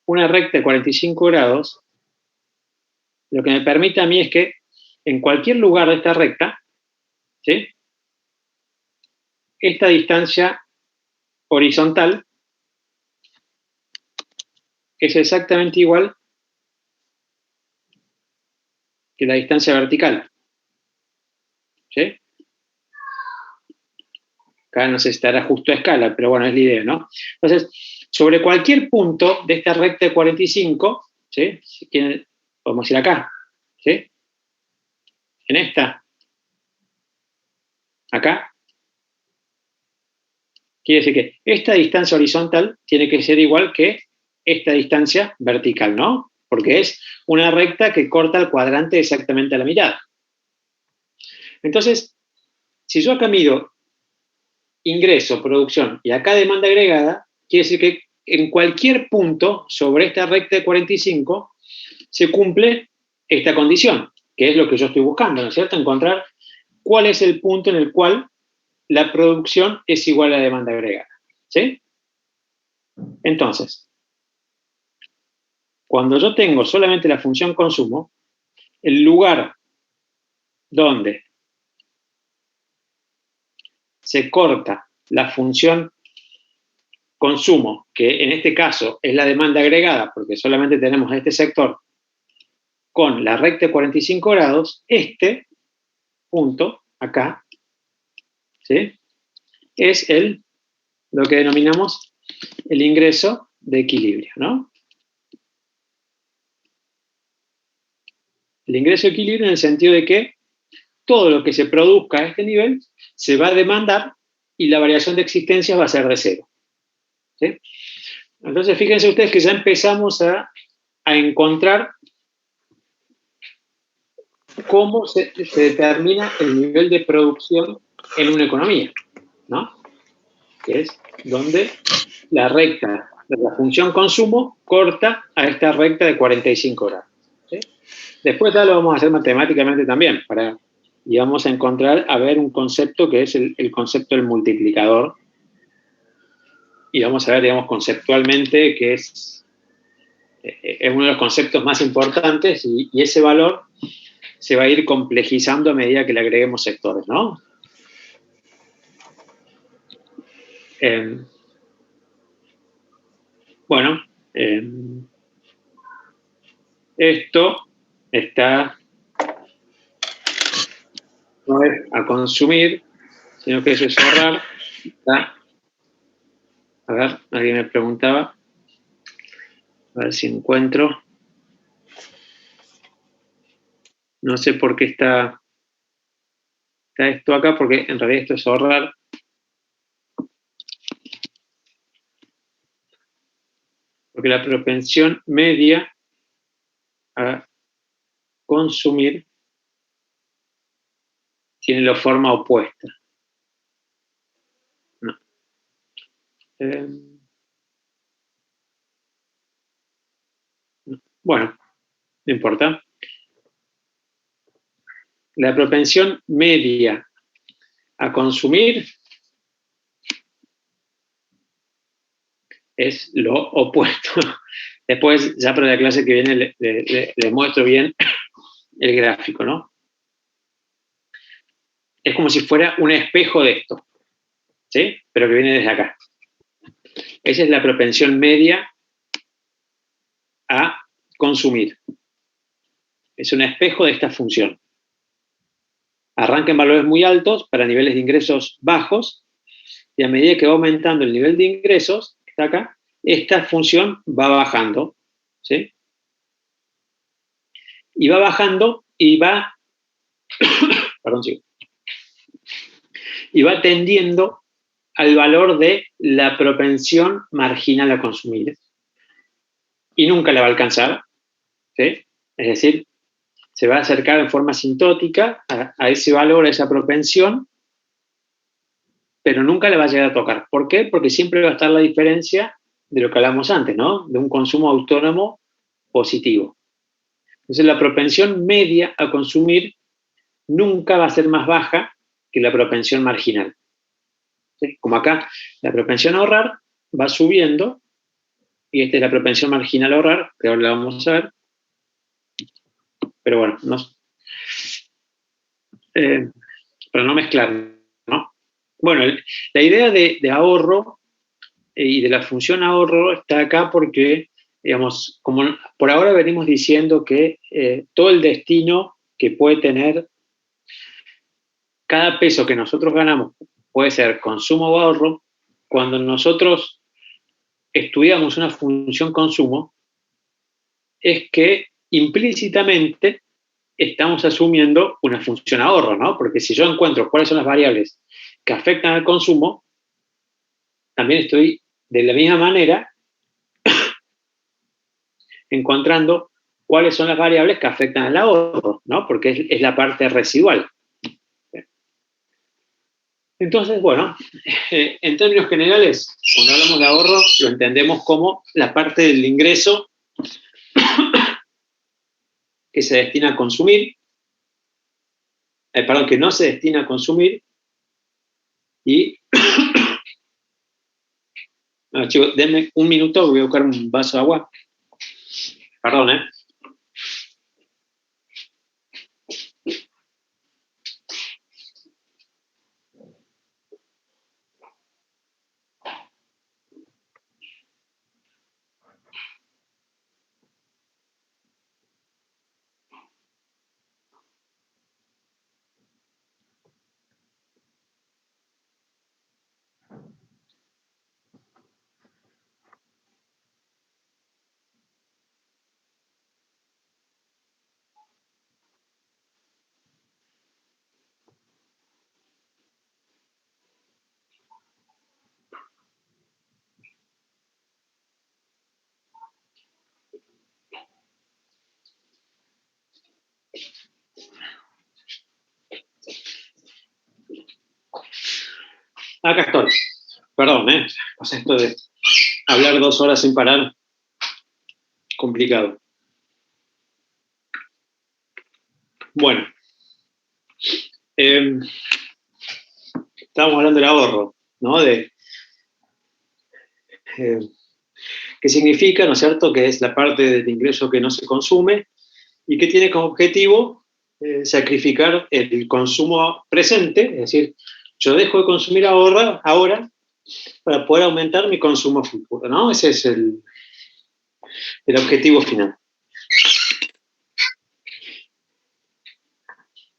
Una recta de 45 grados, lo que me permite a mí es que en cualquier lugar de esta recta, ¿sí?, esta distancia horizontal es exactamente igual que la distancia vertical. ¿Sí? Acá no sé si estará justo a escala, pero bueno, es la idea, ¿no? Entonces, sobre cualquier punto de esta recta de 45, ¿sí?, si quieren, podemos ir acá, ¿sí?, en esta, acá, quiere decir que esta distancia horizontal tiene que ser igual que esta distancia vertical, ¿no? Porque es una recta que corta el cuadrante exactamente a la mitad. Entonces, si yo acá mido ingreso, producción, y acá demanda agregada, quiere decir que en cualquier punto sobre esta recta de 45 se cumple esta condición, que es lo que yo estoy buscando, ¿no es cierto? Encontrar cuál es el punto en el cual la producción es igual a la demanda agregada, ¿sí? Entonces, cuando yo tengo solamente la función consumo, el lugar donde se corta la función consumo, que en este caso es la demanda agregada, porque solamente tenemos este sector, con la recta de 45 grados, punto, acá, ¿sí? Es lo que denominamos el ingreso de equilibrio, ¿no? El ingreso de equilibrio en el sentido de que todo lo que se produzca a este nivel se va a demandar y la variación de existencias va a ser de cero, ¿sí? Entonces, fíjense ustedes que ya empezamos a encontrar cómo se determina el nivel de producción en una economía, ¿no? Que es donde la recta de la función consumo corta a esta recta de 45 grados, ¿sí? Después ya lo vamos a hacer matemáticamente también, y vamos a encontrar, a ver un concepto que es el concepto del multiplicador, y vamos a ver, digamos, conceptualmente que es uno de los conceptos más importantes, y ese valor se va a ir complejizando a medida que le agreguemos sectores, ¿no? Bueno, esto está, no es a consumir, sino que eso es ahorrar. Está, a ver, alguien me preguntaba, a ver si encuentro. No sé por qué está esto acá, porque en realidad esto es ahorrar. Porque la propensión media a consumir tiene la forma opuesta. No. Bueno, no importa. La propensión media a consumir es lo opuesto. Después, ya para la clase que viene, le muestro bien el gráfico, ¿no? Es como si fuera un espejo de esto, ¿sí? Pero que viene desde acá. Esa es la propensión media a consumir. Es un espejo de esta función. Arranca en valores muy altos para niveles de ingresos bajos, y a medida que va aumentando el nivel de ingresos, que está acá, esta función va bajando, ¿sí? Y va bajando y va, perdón, sí, y va tendiendo al valor de la propensión marginal a consumir. Y nunca la va a alcanzar, ¿sí? Es decir, se va a acercar en forma asintótica a ese valor, a esa propensión, pero nunca le va a llegar a tocar. ¿Por qué? Porque siempre va a estar la diferencia de lo que hablamos antes, ¿no? De un consumo autónomo positivo. Entonces, la propensión media a consumir nunca va a ser más baja que la propensión marginal. ¿Sí? Como acá, la propensión a ahorrar va subiendo, y esta es la propensión marginal a ahorrar, que ahora la vamos a ver. Pero bueno, para no mezclar, ¿no? Bueno, la idea de ahorro y de la función ahorro está acá porque, digamos, como por ahora venimos diciendo que todo el destino que puede tener cada peso que nosotros ganamos puede ser consumo o ahorro. Cuando nosotros estudiamos una función consumo, es que implícitamente estamos asumiendo una función ahorro, ¿no? Porque si yo encuentro cuáles son las variables que afectan al consumo, también estoy de la misma manera encontrando cuáles son las variables que afectan al ahorro, ¿no? Porque es la parte residual. Entonces, bueno, en términos generales, cuando hablamos de ahorro, lo entendemos como la parte del ingreso que se destina a consumir, perdón, que no se destina a consumir, y... No, chicos, denme un minuto, voy a buscar un vaso de agua. Perdón, ¿eh? Acá estoy. Perdón, o sea, esto de hablar 2 horas sin parar, complicado. Bueno. Estábamos hablando del ahorro, ¿no? ¿Qué significa, no es cierto?, que es la parte del ingreso que no se consume y que tiene como objetivo sacrificar el consumo presente, es decir, yo dejo de consumir ahora para poder aumentar mi consumo futuro, ¿no? Ese es el objetivo final.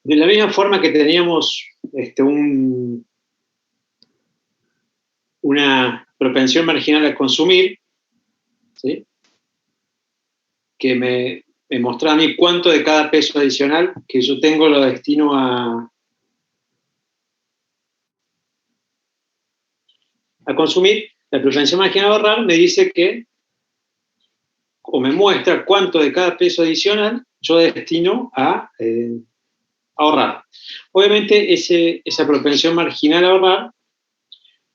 De la misma forma que teníamos una propensión marginal a consumir, ¿sí?, que me mostraba a mí cuánto de cada peso adicional que yo tengo lo destino a consumir. La propensión marginal a ahorrar me dice que, o me muestra cuánto de cada peso adicional yo destino a ahorrar. Obviamente esa propensión marginal a ahorrar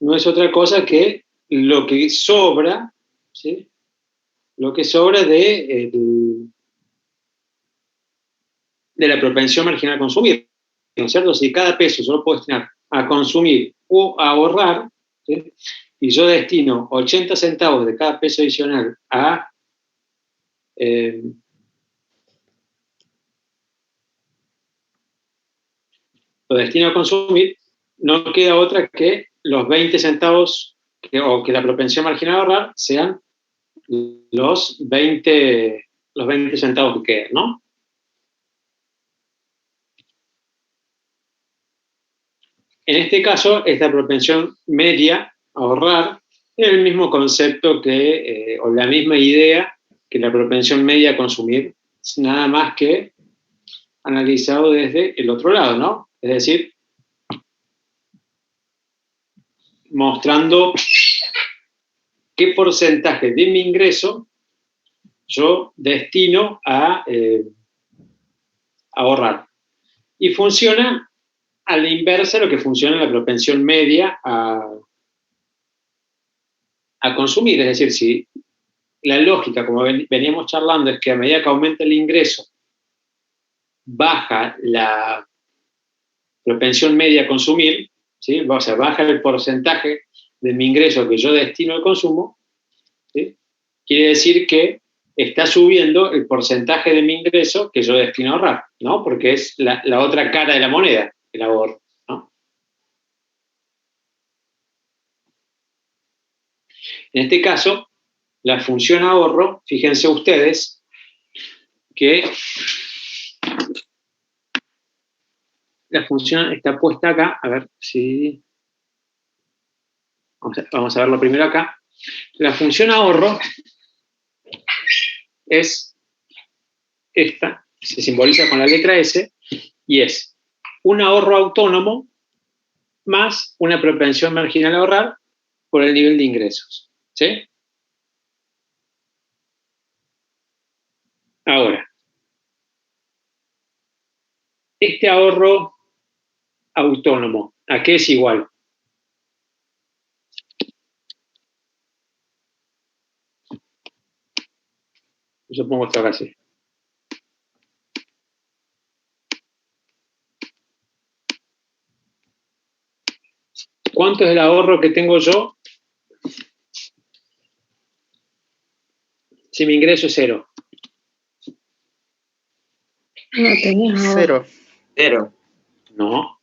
no es otra cosa que lo que sobra, ¿sí?, lo que sobra de la propensión marginal a consumir, ¿no es cierto? Si cada peso yo lo puedo destinar a consumir o a ahorrar, ¿sí?, y yo destino 80 centavos de cada peso adicional a lo destino a consumir, no queda otra que los 20 centavos, o que la propensión marginal a ahorrar sean los 20 centavos que quedan, ¿no? En este caso, esta propensión media a ahorrar es el mismo concepto o la misma idea que la propensión media a consumir, es nada más que analizado desde el otro lado, ¿no? Es decir, mostrando qué porcentaje de mi ingreso yo destino a ahorrar. Y funciona a la inversa de lo que funciona en la propensión media a consumir. Es decir, si la lógica, como veníamos charlando, es que a medida que aumenta el ingreso, baja la propensión media a consumir, ¿sí?, o sea, baja el porcentaje de mi ingreso que yo destino al consumo, ¿sí?, quiere decir que está subiendo el porcentaje de mi ingreso que yo destino a ahorrar, ¿no? Porque es la otra cara de la moneda, el ahorro, ¿no? En este caso, la función ahorro, fíjense ustedes que la función está puesta acá, a ver si... Vamos a verlo primero acá. La función ahorro es esta, se simboliza con la letra S, y es un ahorro autónomo más una propensión marginal a ahorrar por el nivel de ingresos, ¿sí? Ahora, este ahorro autónomo, ¿a qué es igual? Yo pongo esto acá así. ¿Cuánto es el ahorro que tengo yo si mi ingreso es 0? No tenés ahorro. 0. No.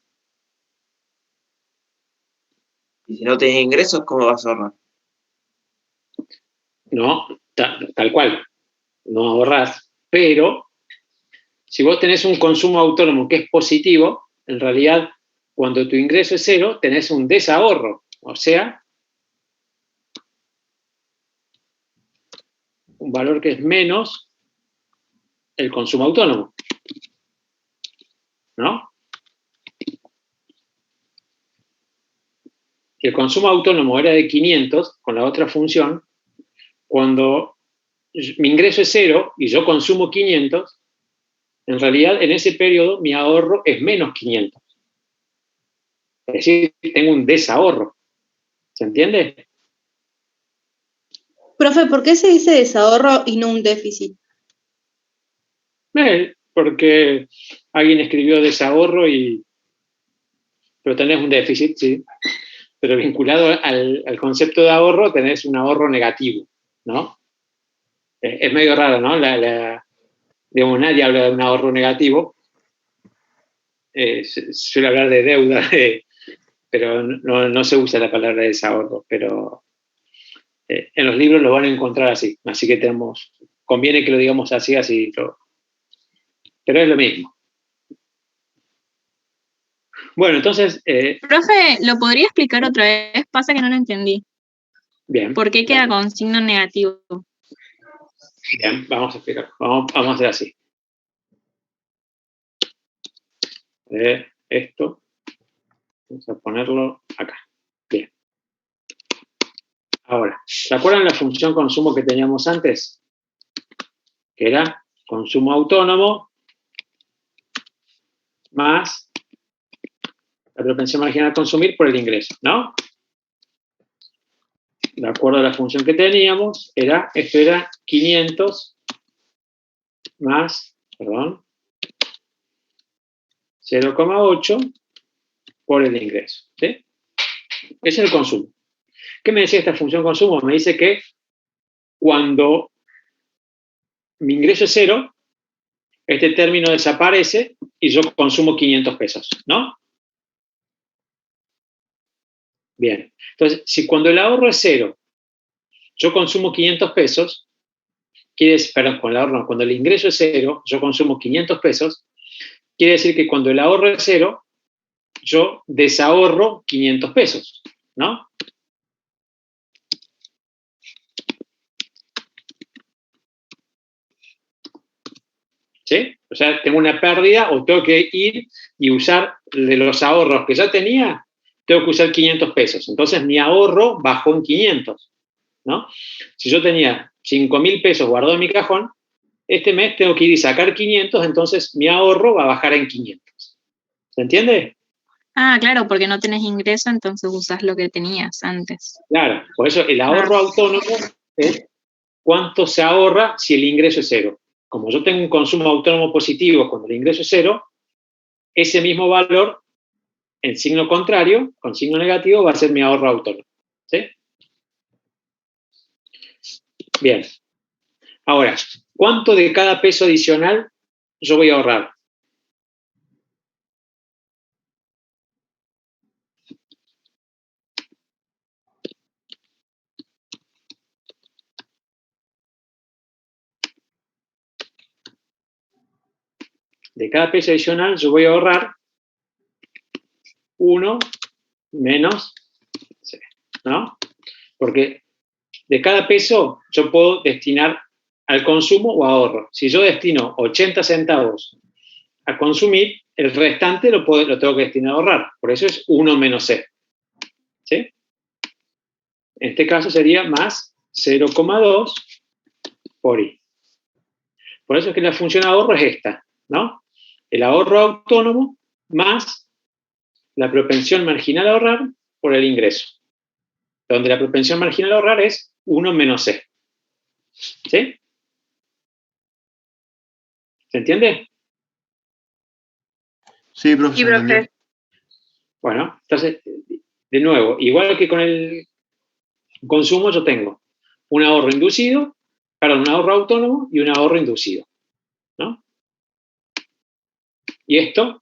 Y si no tenés ingresos, ¿cómo vas a ahorrar? No, tal cual. No ahorrás. Pero, si vos tenés un consumo autónomo que es positivo, en realidad, cuando tu ingreso es 0, tenés un desahorro. O sea, un valor que es menos el consumo autónomo, ¿no? Si el consumo autónomo era de 500, con la otra función, cuando mi ingreso es 0 y yo consumo 500, en realidad en ese periodo mi ahorro es menos 500. Es decir, tengo un desahorro. ¿Se entiende? Profe, ¿por qué se dice desahorro y no un déficit? Porque alguien escribió desahorro pero tenés un déficit, sí. Pero vinculado al concepto de ahorro tenés un ahorro negativo, ¿no? Es medio raro, ¿no? Digamos, nadie habla de un ahorro negativo. Suele hablar de deuda, pero no se usa la palabra desahorro. Pero en los libros lo van a encontrar así. Así que conviene que lo digamos así, pero es lo mismo. Bueno, entonces... Profe, ¿lo podría explicar otra vez? Pasa que no lo entendí. Bien. ¿Por qué queda con signo negativo? Bien, vamos a explicar. Vamos a hacer así. Esto, vamos a ponerlo acá. Bien. Ahora, ¿se acuerdan la función consumo que teníamos antes? Que era consumo autónomo más la propensión marginal a consumir por el ingreso, ¿no? De acuerdo a la función que teníamos, esto era 500 más, 0,8 por el ingreso, ¿sí? Ese es el consumo. ¿Qué me decía esta función consumo? Me dice que cuando mi ingreso es 0, este término desaparece y yo consumo 500 pesos, ¿no? Bien. Entonces, si cuando el ahorro es 0, yo consumo 500 pesos, cuando el ingreso es 0, yo consumo 500 pesos, quiere decir que cuando el ahorro es 0, yo desahorro 500 pesos, ¿no? ¿Sí? O sea, tengo una pérdida o tengo que ir y usar de los ahorros que ya tenía, tengo que usar 500 pesos. Entonces mi ahorro bajó en 500, ¿no? Si yo tenía 5.000 pesos guardados en mi cajón, este mes tengo que ir y sacar 500, entonces mi ahorro va a bajar en 500. ¿Se entiende? Ah, claro, porque no tenés ingreso, entonces usás lo que tenías antes. Claro, por eso el ahorro autónomo es cuánto se ahorra si el ingreso es 0. Como yo tengo un consumo autónomo positivo cuando el ingreso es 0, ese mismo valor, en signo contrario, con signo negativo, va a ser mi ahorro autónomo. ¿Sí? Bien. Ahora, ¿cuánto de cada peso adicional yo voy a ahorrar? De cada peso adicional yo voy a ahorrar 1 menos 0, ¿no? Porque de cada peso yo puedo destinar al consumo o ahorro. Si yo destino 80 centavos a consumir, el restante lo tengo que destinar a ahorrar. Por eso es 1 menos 0. ¿Sí? En este caso sería más 0,2 por I. Por eso es que la función ahorro es esta, ¿no? El ahorro autónomo más la propensión marginal a ahorrar por el ingreso. Donde la propensión marginal a ahorrar es 1 menos C. ¿Sí? ¿Se entiende? Sí, profe. Sí, profe. Bueno, entonces, de nuevo, igual que con el consumo, yo tengo un ahorro inducido, un ahorro autónomo y un ahorro inducido, ¿no? Y esto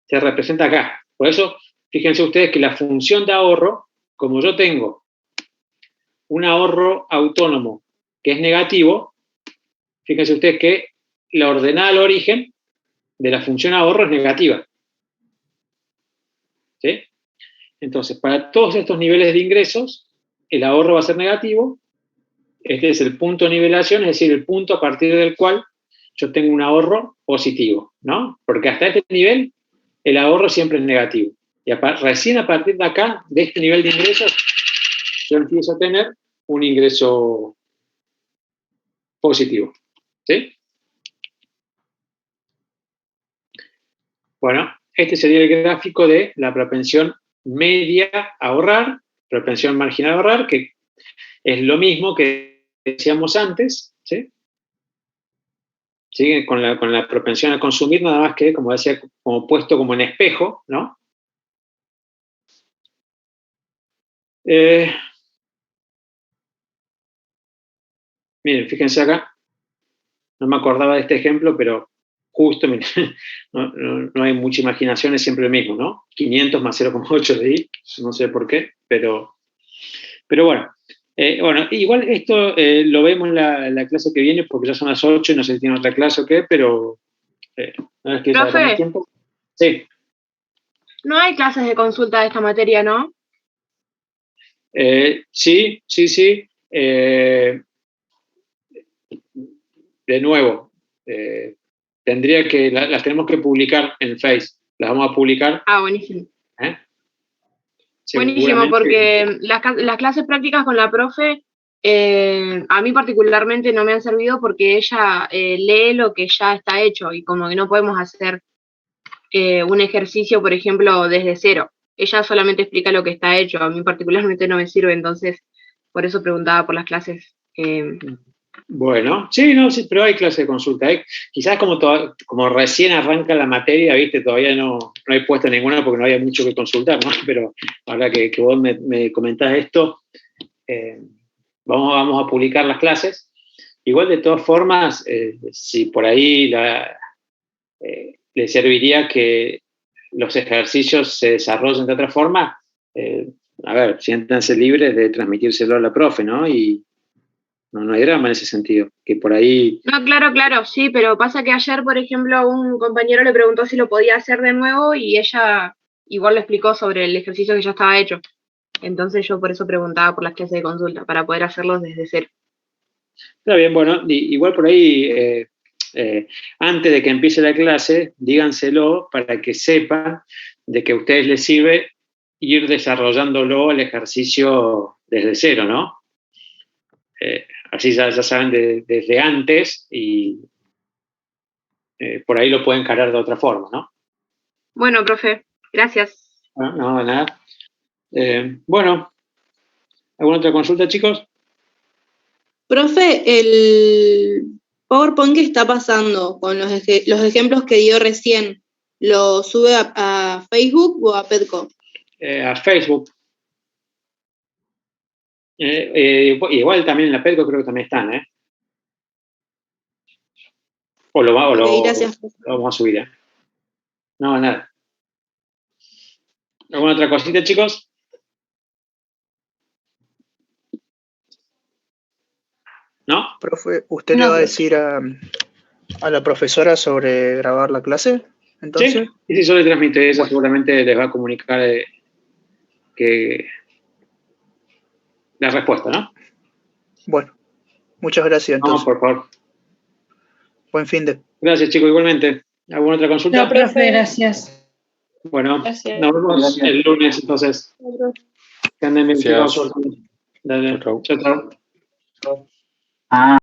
se representa acá. Por eso, fíjense ustedes que la función de ahorro, como yo tengo un ahorro autónomo que es negativo, fíjense ustedes que la ordenada al origen de la función ahorro es negativa. ¿Sí? Entonces, para todos estos niveles de ingresos, el ahorro va a ser negativo. Este es el punto de nivelación, es decir, el punto a partir del cual yo tengo un ahorro positivo, ¿no? Porque hasta este nivel, el ahorro siempre es negativo. Y recién a partir de acá, de este nivel de ingresos, yo empiezo a tener un ingreso positivo. ¿Sí? Bueno, este sería el gráfico de la propensión media a ahorrar propensión marginal a errar, que es lo mismo que decíamos antes, ¿sí? ¿Sí? Con la propensión a consumir, nada más que, como decía, como puesto como en espejo, ¿no? Miren, fíjense acá, no me acordaba de este ejemplo, pero justo, miren, no hay mucha imaginación, es siempre lo mismo, ¿no? 500 más 0,8 de I, no sé por qué, pero bueno. Bueno, igual esto lo vemos en la clase que viene, porque ya son las 8 y no sé si tiene otra clase o qué, pero no es que ya más tiempo. Sí. No hay clases de consulta de esta materia, ¿no? Sí. De nuevo, tendría que, las tenemos que publicar en Face. Las vamos a publicar. Ah, buenísimo. Buenísimo, porque las clases prácticas con la profe, a mí particularmente no me han servido porque ella lee lo que ya está hecho y como que no podemos hacer un ejercicio, por ejemplo, desde cero. Ella solamente explica lo que está hecho, a mí particularmente no me sirve, entonces por eso preguntaba por las clases. Bueno, sí, pero hay clase de consulta. Quizás como recién arranca la materia, ¿viste? Todavía no he puesto ninguna porque no había mucho que consultar, ¿no? Pero ahora que vos me comentás esto, vamos a publicar las clases. Igual, de todas formas, si por ahí le serviría que los ejercicios se desarrollen de otra forma, a ver, siéntanse libres de transmitírselo a la profe, ¿no? Y no hay drama en ese sentido, que por ahí... No, claro, sí, pero pasa que ayer, por ejemplo, un compañero le preguntó si lo podía hacer de nuevo y ella igual le explicó sobre el ejercicio que ya estaba hecho. Entonces yo por eso preguntaba por las clases de consulta, para poder hacerlos desde cero. Está bien, bueno, igual por ahí, antes de que empiece la clase, díganselo para que sepan de que a ustedes les sirve ir desarrollándolo el ejercicio desde cero, ¿no? Así ya saben desde antes y por ahí lo pueden encarar de otra forma, ¿no? Bueno, profe, gracias. No, de nada. Bueno, ¿alguna otra consulta, chicos? Profe, el PowerPoint que está pasando con los ejemplos que dio recién, ¿lo sube a Facebook o a Petco? A Facebook. Igual también en la Petco creo que también están, ¿eh? Gracias. Lo vamos a subir, ¿eh? No, nada. ¿Alguna otra cosita, chicos? ¿No? Profe, ¿usted le va a decir a la profesora sobre grabar la clase, entonces? Sí, yo le transmito eso, bueno. Seguramente les va a comunicar que la respuesta, ¿no? Bueno, muchas gracias, entonces. No, por favor. Buen fin de... Gracias, chicos, igualmente. ¿Alguna otra consulta? No, profe, gracias. Bueno, gracias. Nos vemos el lunes, entonces. Que anden bien, chicos. Dale. Chao.